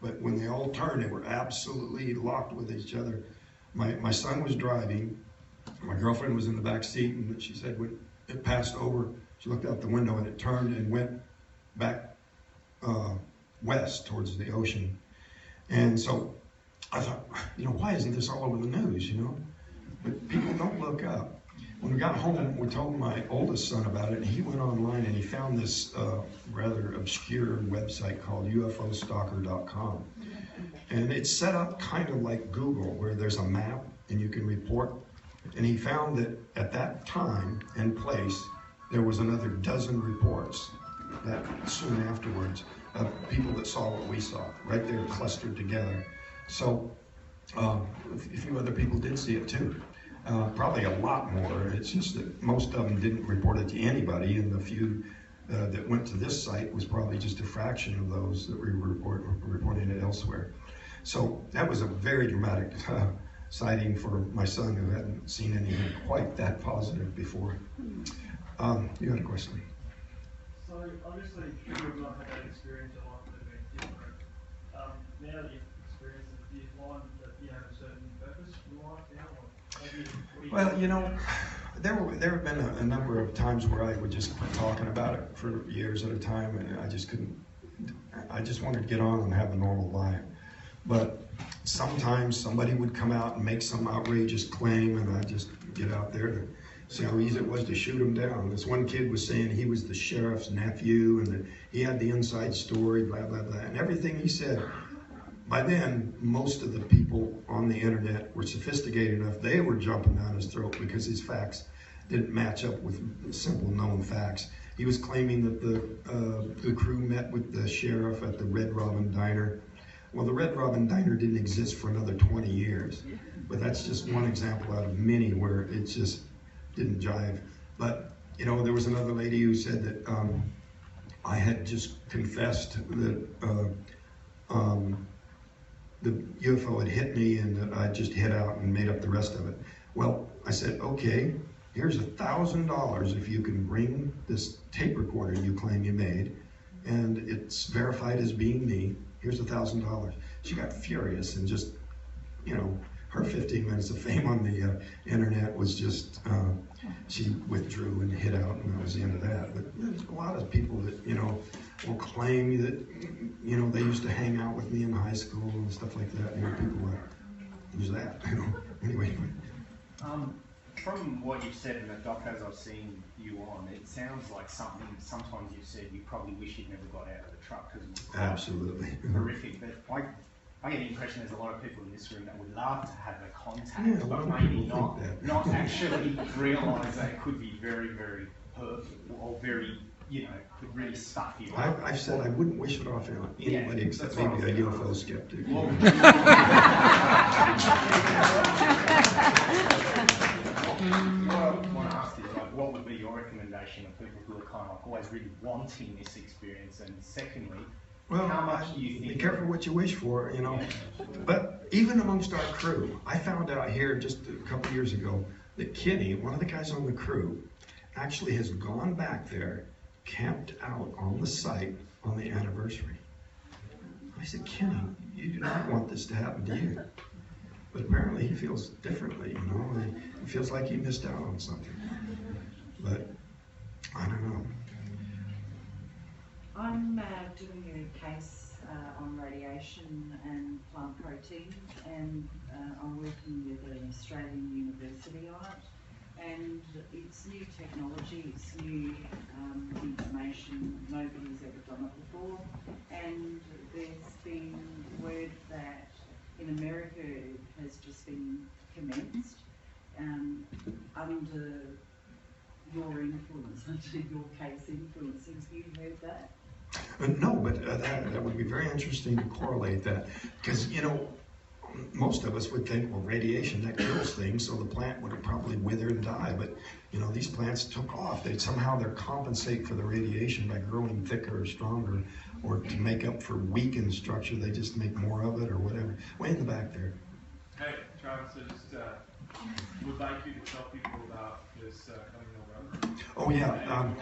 But when they all turned, they were absolutely locked with each other. My son was driving, my girlfriend was in the back seat, and she said when it passed over, she looked out the window and it turned and went back west towards the ocean. And so I thought, you know, why isn't this all over the news, you know? But people don't look up. When we got home, we told my oldest son about it, and he went online and he found this rather obscure website called UFOstalker.com. And it's set up kind of like Google, where there's a map and you can report. And he found that at that time and place, there was another dozen reports that soon afterwards of people that saw what we saw, right there clustered together. So a few other people did see it too. Probably a lot more. It's just that most of them didn't report it to anybody, and the few that went to this site was probably just a fraction of those that we were reporting it elsewhere. So that was a very dramatic sighting for my son, who hadn't seen anything quite that positive before. You had a question? So obviously you have not had that experience, your life would have been different. Now that you've experienced it, do you find that you have a certain purpose in life now? Well, you know, there have been a number of times where I would just quit talking about it for years at a time, and I just couldn't. I just wanted to get on and have a normal life. But sometimes somebody would come out and make some outrageous claim, and I'd just get out there to see how easy it was to shoot them down. This one kid was saying he was the sheriff's nephew, and that he had the inside story, blah, blah, blah, and everything he said. By then, most of the people on the internet were sophisticated enough, they were jumping down his throat because his facts didn't match up with simple known facts. He was claiming that the crew met with the sheriff at the Red Robin Diner. Well, the Red Robin Diner didn't exist for another 20 years, but that's just one example out of many where it just didn't jive. But, you know, there was another lady who said that I had just confessed that the UFO had hit me and I just hid out and made up the rest of it. Well, I said, okay, here's $1,000 if you can bring this tape recorder you claim you made, and it's verified as being me. Here's $1,000. She got furious and just, you know, her 15 minutes of fame on the internet was just, she withdrew and hid out, and that was the end of that. But there's a lot of people that, you know, will claim that, you know, they used to hang out with me in high school and stuff like that. You know, people who's that, you know. Anyway. from what you've said in the docos I've seen you on, it sounds like something sometimes you've said you probably wish you'd never got out of the truck because it was quite Absolutely. horrific. But I get the impression there's a lot of people in this room that would love to have a contact, Yeah, a but lot of maybe people think that. not actually realise that it could be very, very hurtful or very, could really stuff you up. I've said I wouldn't wish it off on anybody except that's what maybe a I was UFO skeptic. Well, I want to ask you, what would be your recommendation of people who are kind of always really wanting this experience? And secondly, Well, how much do you think? be careful what you wish for, But even amongst our crew, I found out here just a couple years ago that Kenny, one of the guys on the crew, actually has gone back there, camped out on the site on the anniversary. I said, Kenny, you do not want this to happen to you. But apparently he feels differently, He feels like he missed out on something. But I don't know. I'm doing a case on radiation and plant proteins, and I'm working with an Australian university on it. And it's new technology, it's new information, nobody's ever done it before. And there's been word that in America it has just been commenced under your influence, under your case influence. Have you heard that? No, but that would be very interesting to correlate that, because most of us would think, well, radiation, that kills things, so the plant would have probably withered and died. But these plants took off. They're compensate for the radiation by growing thicker or stronger, or to make up for weakened structure, they just make more of it or whatever. Way in the back there. Hey, Travis, I just would like you to tell people about this coming November. Oh yeah.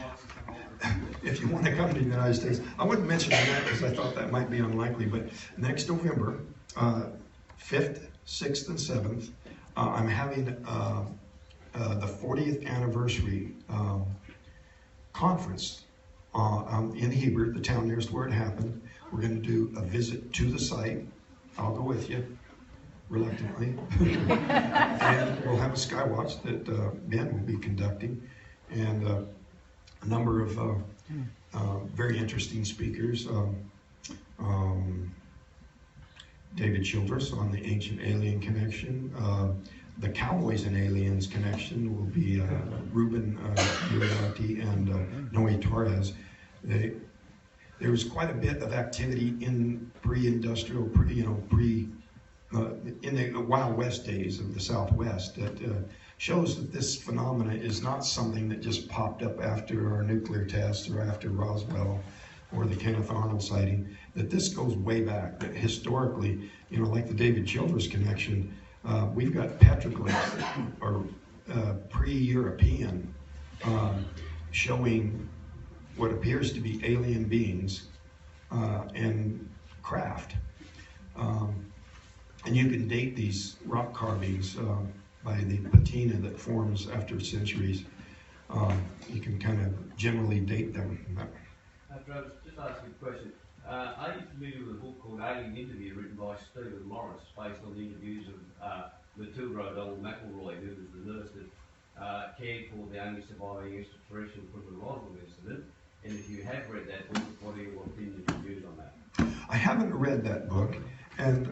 If you want to come to the United States, I wouldn't mention that because I thought that might be unlikely, but next November, 5th, 6th, and 7th, I'm having the 40th anniversary conference in Hebert, the town nearest where it happened. We're going to do a visit to the site. I'll go with you, reluctantly. And we'll have a skywatch that Ben will be conducting, and a number of very interesting speakers. David Childress on the Ancient Alien Connection. The Cowboys and Aliens Connection will be Ruben Uriarte and Noe Torres. There was quite a bit of activity in pre-industrial, in the Wild West days of the Southwest that shows that this phenomena is not something that just popped up after our nuclear tests or after Roswell or the Kenneth Arnold sighting, that this goes way back, that historically, like the David Childress connection, we've got petroglyphs that are pre-European showing what appears to be alien beings and craft. And you can date these rock carvings by the patina that forms after centuries. You can kind of generally date them. Travis, just ask you a question. Are you familiar with a book called Alien Interview written by Stephen Morris, based on the interviews of Matilda O'Donnell McElroy, who was the nurse that cared for the only surviving extraterrestrial from the Roswell incident? And if you have read that book, what are your opinions and views on that? I haven't read that book, and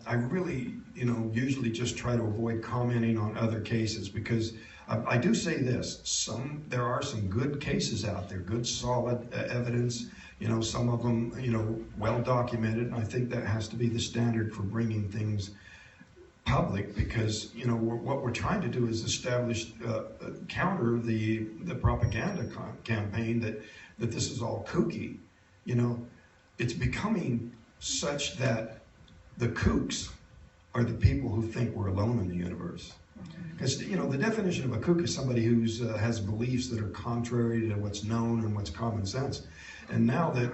I really, usually just try to avoid commenting on other cases, because I do say this: there are some good cases out there, good solid evidence. Some of them, well documented. And I think that has to be the standard for bringing things public, because what we're trying to do is establish, counter the propaganda campaign that this is all kooky. It's becoming such that the kooks are the people who think we're alone in the universe. Because the definition of a kook is somebody who has beliefs that are contrary to what's known and what's common sense. And now that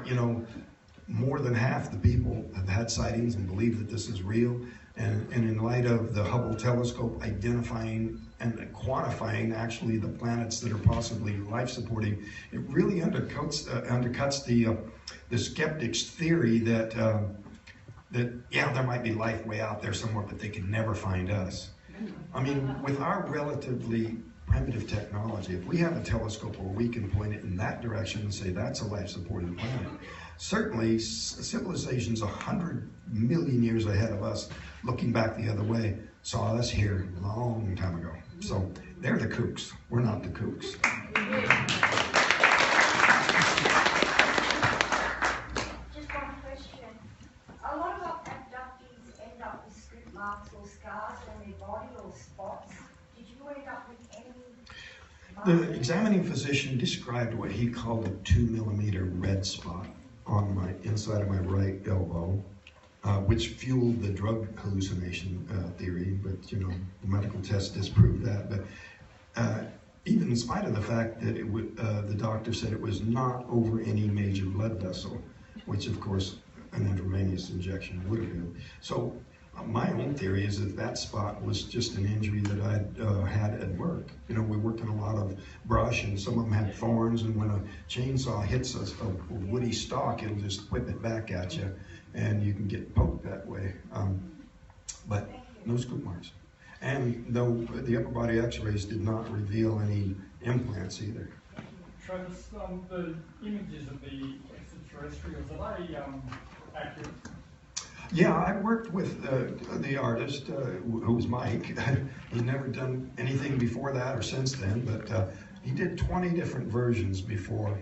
more than half the people have had sightings and believe that this is real, and in light of the Hubble telescope identifying and quantifying actually the planets that are possibly life-supporting, it really undercuts the skeptics' theory that there might be life way out there somewhere, but they can never find us. I mean, with our relatively primitive technology, if we have a telescope where we can point it in that direction and say that's a life-supporting planet, certainly civilizations 100 million years ahead of us, looking back the other way, saw us here a long time ago. So they're the kooks. We're not the kooks. Just one question. A lot of abductees end up with scoop marks or scars on their body or spots. Did you end up with any The examining physician described what he called a 2 millimeter red spot on my inside of my right elbow, which fueled the drug hallucination theory, but you know, the medical test disproved that. But even in spite of the fact that the doctor said it was not over any major blood vessel, which of course an intravenous injection would have been. So my own theory is that that spot was just an injury that I'd had at work. You know, we worked in a lot of brush, and some of them had thorns, and when a chainsaw hits a woody stalk, it'll just whip it back at you, and you can get poked that way. But no scoop marks. And though the upper body x-rays did not reveal any implants either. Travis, the images of the extraterrestrials, are they accurate? Yeah, I worked with the artist, who was Mike. He'd never done anything before that or since then, but he did 20 different versions before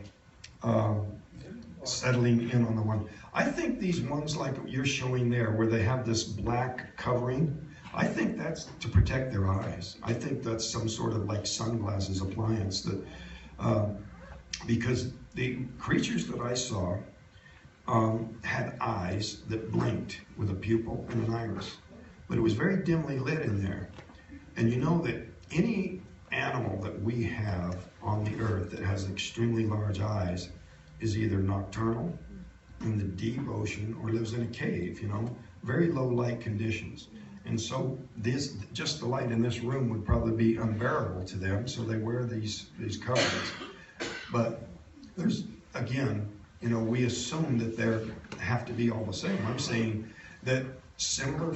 settling in on the one. I think these ones like you're showing there, where they have this black covering, I think that's to protect their eyes. I think that's some sort of like sunglasses appliance that, because the creatures that I saw had eyes that blinked with a pupil and an iris, but it was very dimly lit in there. And you know that any animal that we have on the earth that has extremely large eyes is either nocturnal, in the deep ocean, or lives in a cave, you know, very low light conditions. And so just the light in this room would probably be unbearable to them, so they wear these coverings. But there's, again, you know, we assume that they have to be all the same. I'm saying that similar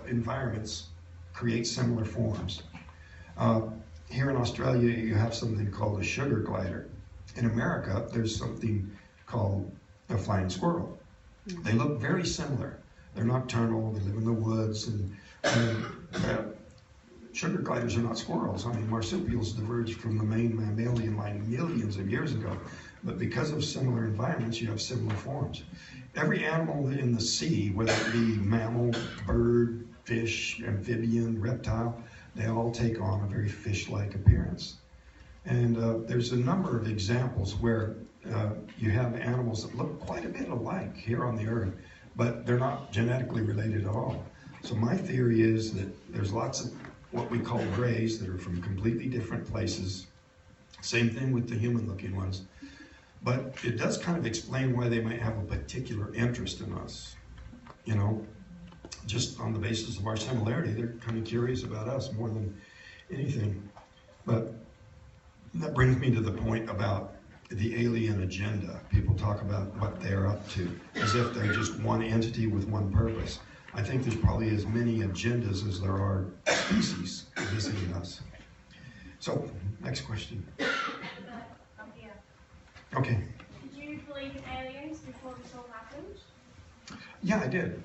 environments create similar forms. Here in Australia, you have something called a sugar glider. In America, there's something called a flying squirrel. They look very similar. They're nocturnal, they live in the woods, and sugar gliders are not squirrels. I mean, marsupials diverged from the main mammalian line millions of years ago. But because of similar environments, you have similar forms. Every animal in the sea, whether it be mammal, bird, fish, amphibian, reptile, they all take on a very fish-like appearance. And there's a number of examples where you have animals that look quite a bit alike here on the earth, but they're not genetically related at all. So my theory is that there's lots of what we call grays that are from completely different places. Same thing with the human-looking ones. But it does kind of explain why they might have a particular interest in us. You know, just on the basis of our similarity, they're kind of curious about us more than anything. But that brings me to the point about the alien agenda. People talk about what they're up to, as if they're just one entity with one purpose. I think there's probably as many agendas as there are species visiting us. So, next question. I'm here. Okay. Did you believe in aliens before this all happened? Yeah, I did.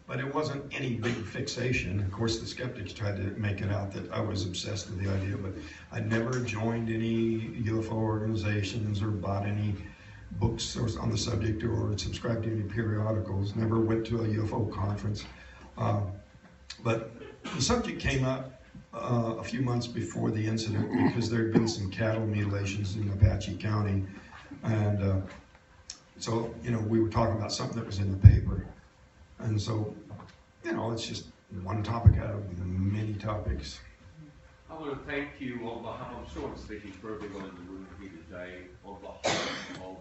But it wasn't any big fixation. Of course, the skeptics tried to make it out that I was obsessed with the idea, but I never joined any UFO organizations or bought any books on the subject or subscribed to any periodicals, never went to a UFO conference. But the subject came up a few months before the incident because there had been some cattle mutilations in Apache County. And so, you know, we were talking about something that was in the paper. And so, you know, it's just one topic out of many topics. I want to thank you on behalf, I'm sure I'm speaking for everyone in the room here today, on behalf of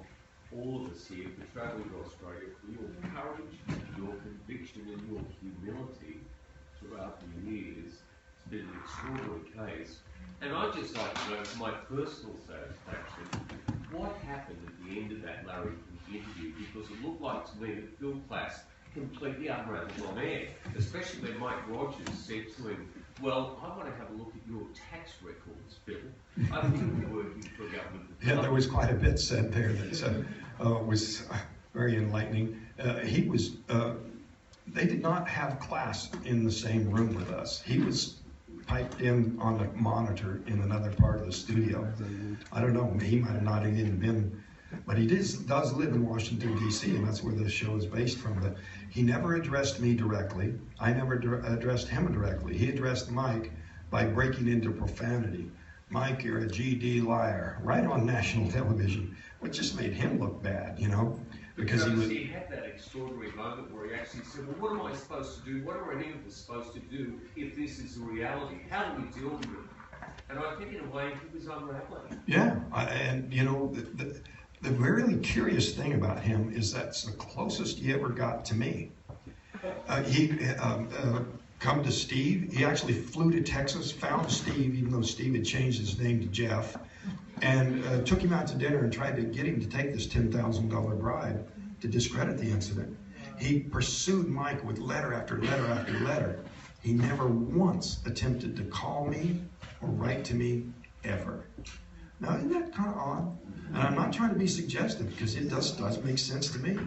all of us here for travelling to Australia, for your courage, your conviction and your humility throughout the years. It's been an extraordinary case. And I'd just like to know, for my personal satisfaction, what happened at the end of that Larry interview, because it looked like to me that Phil Plass completely unravelled on air, especially when Mike Rogers said to him, Well, I want to have a look at your tax records, Bill. I think you'll be working for government. Yeah, there was quite a bit said there that was very enlightening. They did not have class in the same room with us. He was piped in on the monitor in another part of the studio. I don't know, he might have not even been, but he does live in Washington, D.C., and that's where the show is based from. But he never addressed me directly. I never addressed him directly. He addressed Mike by breaking into profanity. Mike, you're a GD liar, right on national television, which just made him look bad, you know, because he had that extraordinary moment where he actually said, well, what am I supposed to do? What are any of us supposed to do if this is a reality? How do we deal with it? And I think in a way he was unraveling. Yeah, and you know, the really curious thing about him is that's the closest he ever got to me. He come to Steve. He actually flew to Texas, found Steve, even though Steve had changed his name to Jeff, and took him out to dinner and tried to get him to take this $10,000 bribe to discredit the incident. He pursued Mike with letter after letter after letter. He never once attempted to call me or write to me, ever. Now, isn't that kind of odd? And I'm not trying to be suggestive, because it does make sense to me.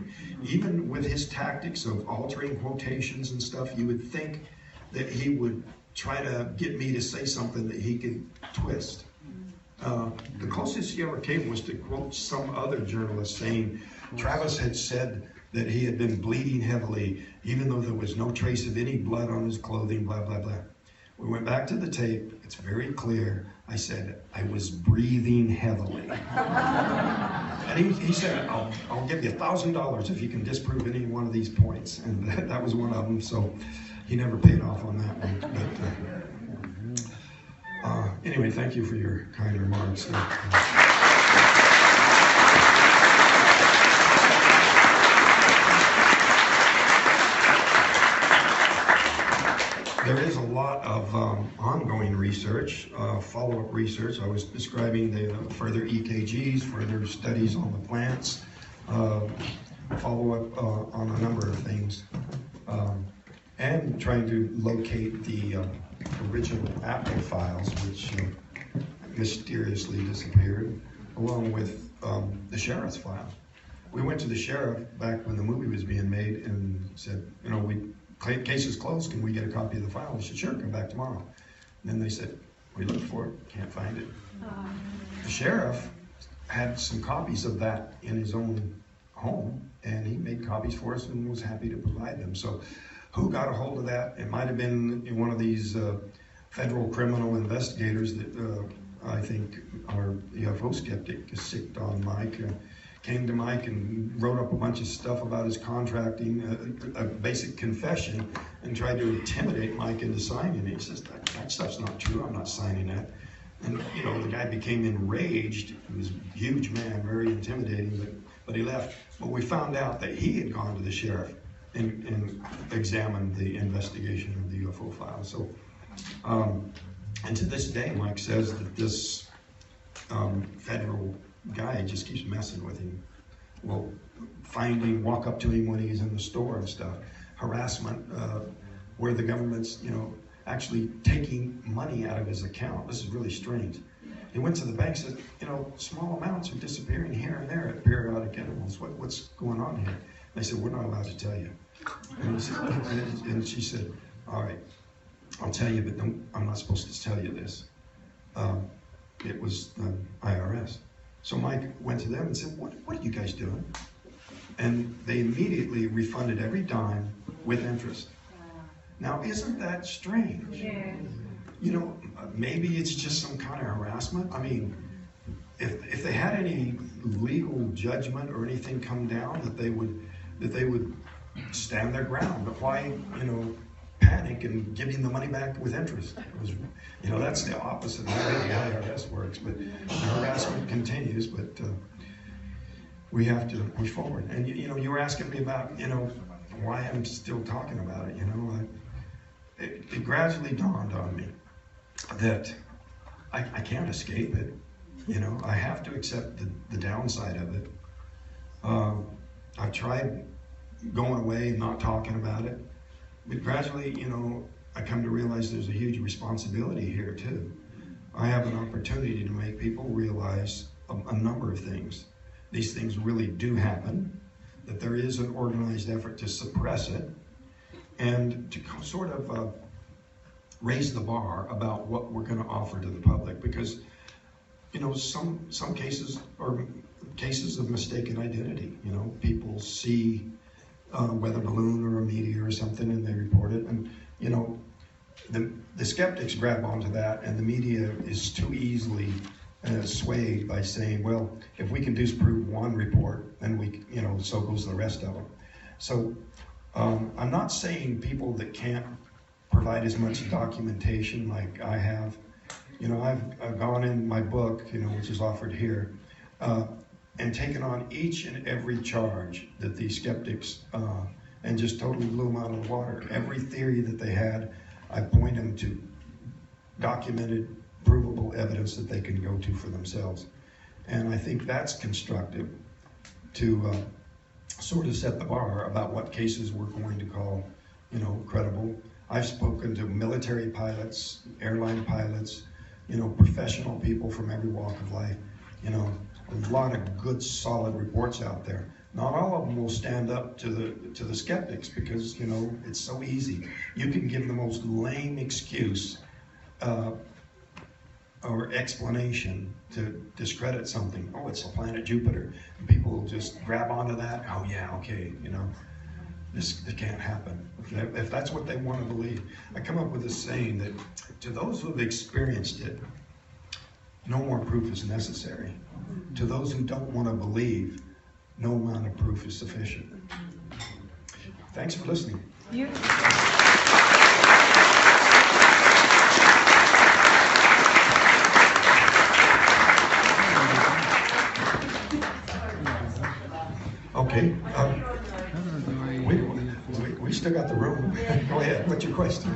Even with his tactics of altering quotations and stuff, you would think that he would try to get me to say something that he could twist. The closest he ever came was to quote some other journalist saying Travis had said that he had been bleeding heavily, even though there was no trace of any blood on his clothing, blah, blah, blah. We went back to the tape. It's very clear. I said, I was breathing heavily. And he said, I'll give you $1,000 if you can disprove any one of these points. And that was one of them. So he never paid off on that one. But anyway, thank you for your kind remarks. There is a lot of ongoing research, follow-up research. I was describing the further EKGs, further studies on the plants, follow-up on a number of things, and trying to locate the original Apple files, which mysteriously disappeared, along with the sheriff's file. We went to the sheriff back when the movie was being made and said, you know, case is closed, can we get a copy of the file? He said, sure, come back tomorrow. And then they said, we looked for it, can't find it. The sheriff had some copies of that in his own home, and he made copies for us and was happy to provide them. So who got a hold of that? It might have been one of these federal criminal investigators that I think our UFO skeptic sicked on Mike. Came to Mike and wrote up a bunch of stuff about his contracting, a basic confession, and tried to intimidate Mike into signing it. He says, that stuff's not true, I'm not signing that. And you know, the guy became enraged. He was a huge man, very intimidating, but he left. But we found out that he had gone to the sheriff and examined the investigation of the UFO file. So, and to this day, Mike says that this federal guy just keeps messing with him. Well, walk up to him when he's in the store and stuff. Harassment, where the government's, you know, actually taking money out of his account. This is really strange. He went to the bank and said, you know, small amounts are disappearing here and there at periodic intervals. What's going on here? And they said, we're not allowed to tell you. And, and she said, all right, I'll tell you, but I'm not supposed to tell you this. It was the IRS. So Mike went to them and said, what are you guys doing? And they immediately refunded every dime with interest. Now, isn't that strange? Yeah. You know, maybe it's just some kind of harassment. I mean, if they had any legal judgment or anything come down, that they would stand their ground. But why, you know, panic and give him the money back with interest? It was, you know, that's the opposite of the way the IRS works. But the harassment continues. But we have to push forward. And you know, you were asking me about, you know, why I'm still talking about it. You know, it gradually dawned on me that I can't escape it. You know, I have to accept the downside of it. I've tried going away and not talking about it, but gradually, you know, I come to realize there's a huge responsibility here too. I have an opportunity to make people realize a number of things. These things really do happen, that there is an organized effort to suppress it, and to sort of raise the bar about what we're going to offer to the public, because you know, some cases are cases of mistaken identity. You know, people see a weather balloon or a meteor or something and they report it, and you know, the skeptics grab onto that, and the media is too easily swayed by saying, well, if we can disprove one report, then we, you know, so goes the rest of them. So I'm not saying people that can't provide as much documentation like I have. You know, I've gone in my book, you know, which is offered here, and taken on each and every charge that these skeptics and just totally blew them out of the water. Every theory that they had, I point them to documented, provable evidence that they can go to for themselves. And I think that's constructive to sort of set the bar about what cases we're going to call, you know, credible. I've spoken to military pilots, airline pilots, you know, professional people from every walk of life. You know, a lot of good, solid reports out there. Not all of them will stand up to the skeptics, because, you know, it's so easy. You can give the most lame excuse or explanation to discredit something. Oh, it's the planet Jupiter. And people will just grab onto that. Oh yeah, okay, you know, it can't happen. If that's what they want to believe. I come up with a saying that to those who have experienced it, no more proof is necessary. To those who don't want to believe, no amount of proof is sufficient. Thanks for listening. Okay. We still got the room. Go ahead. What's your question?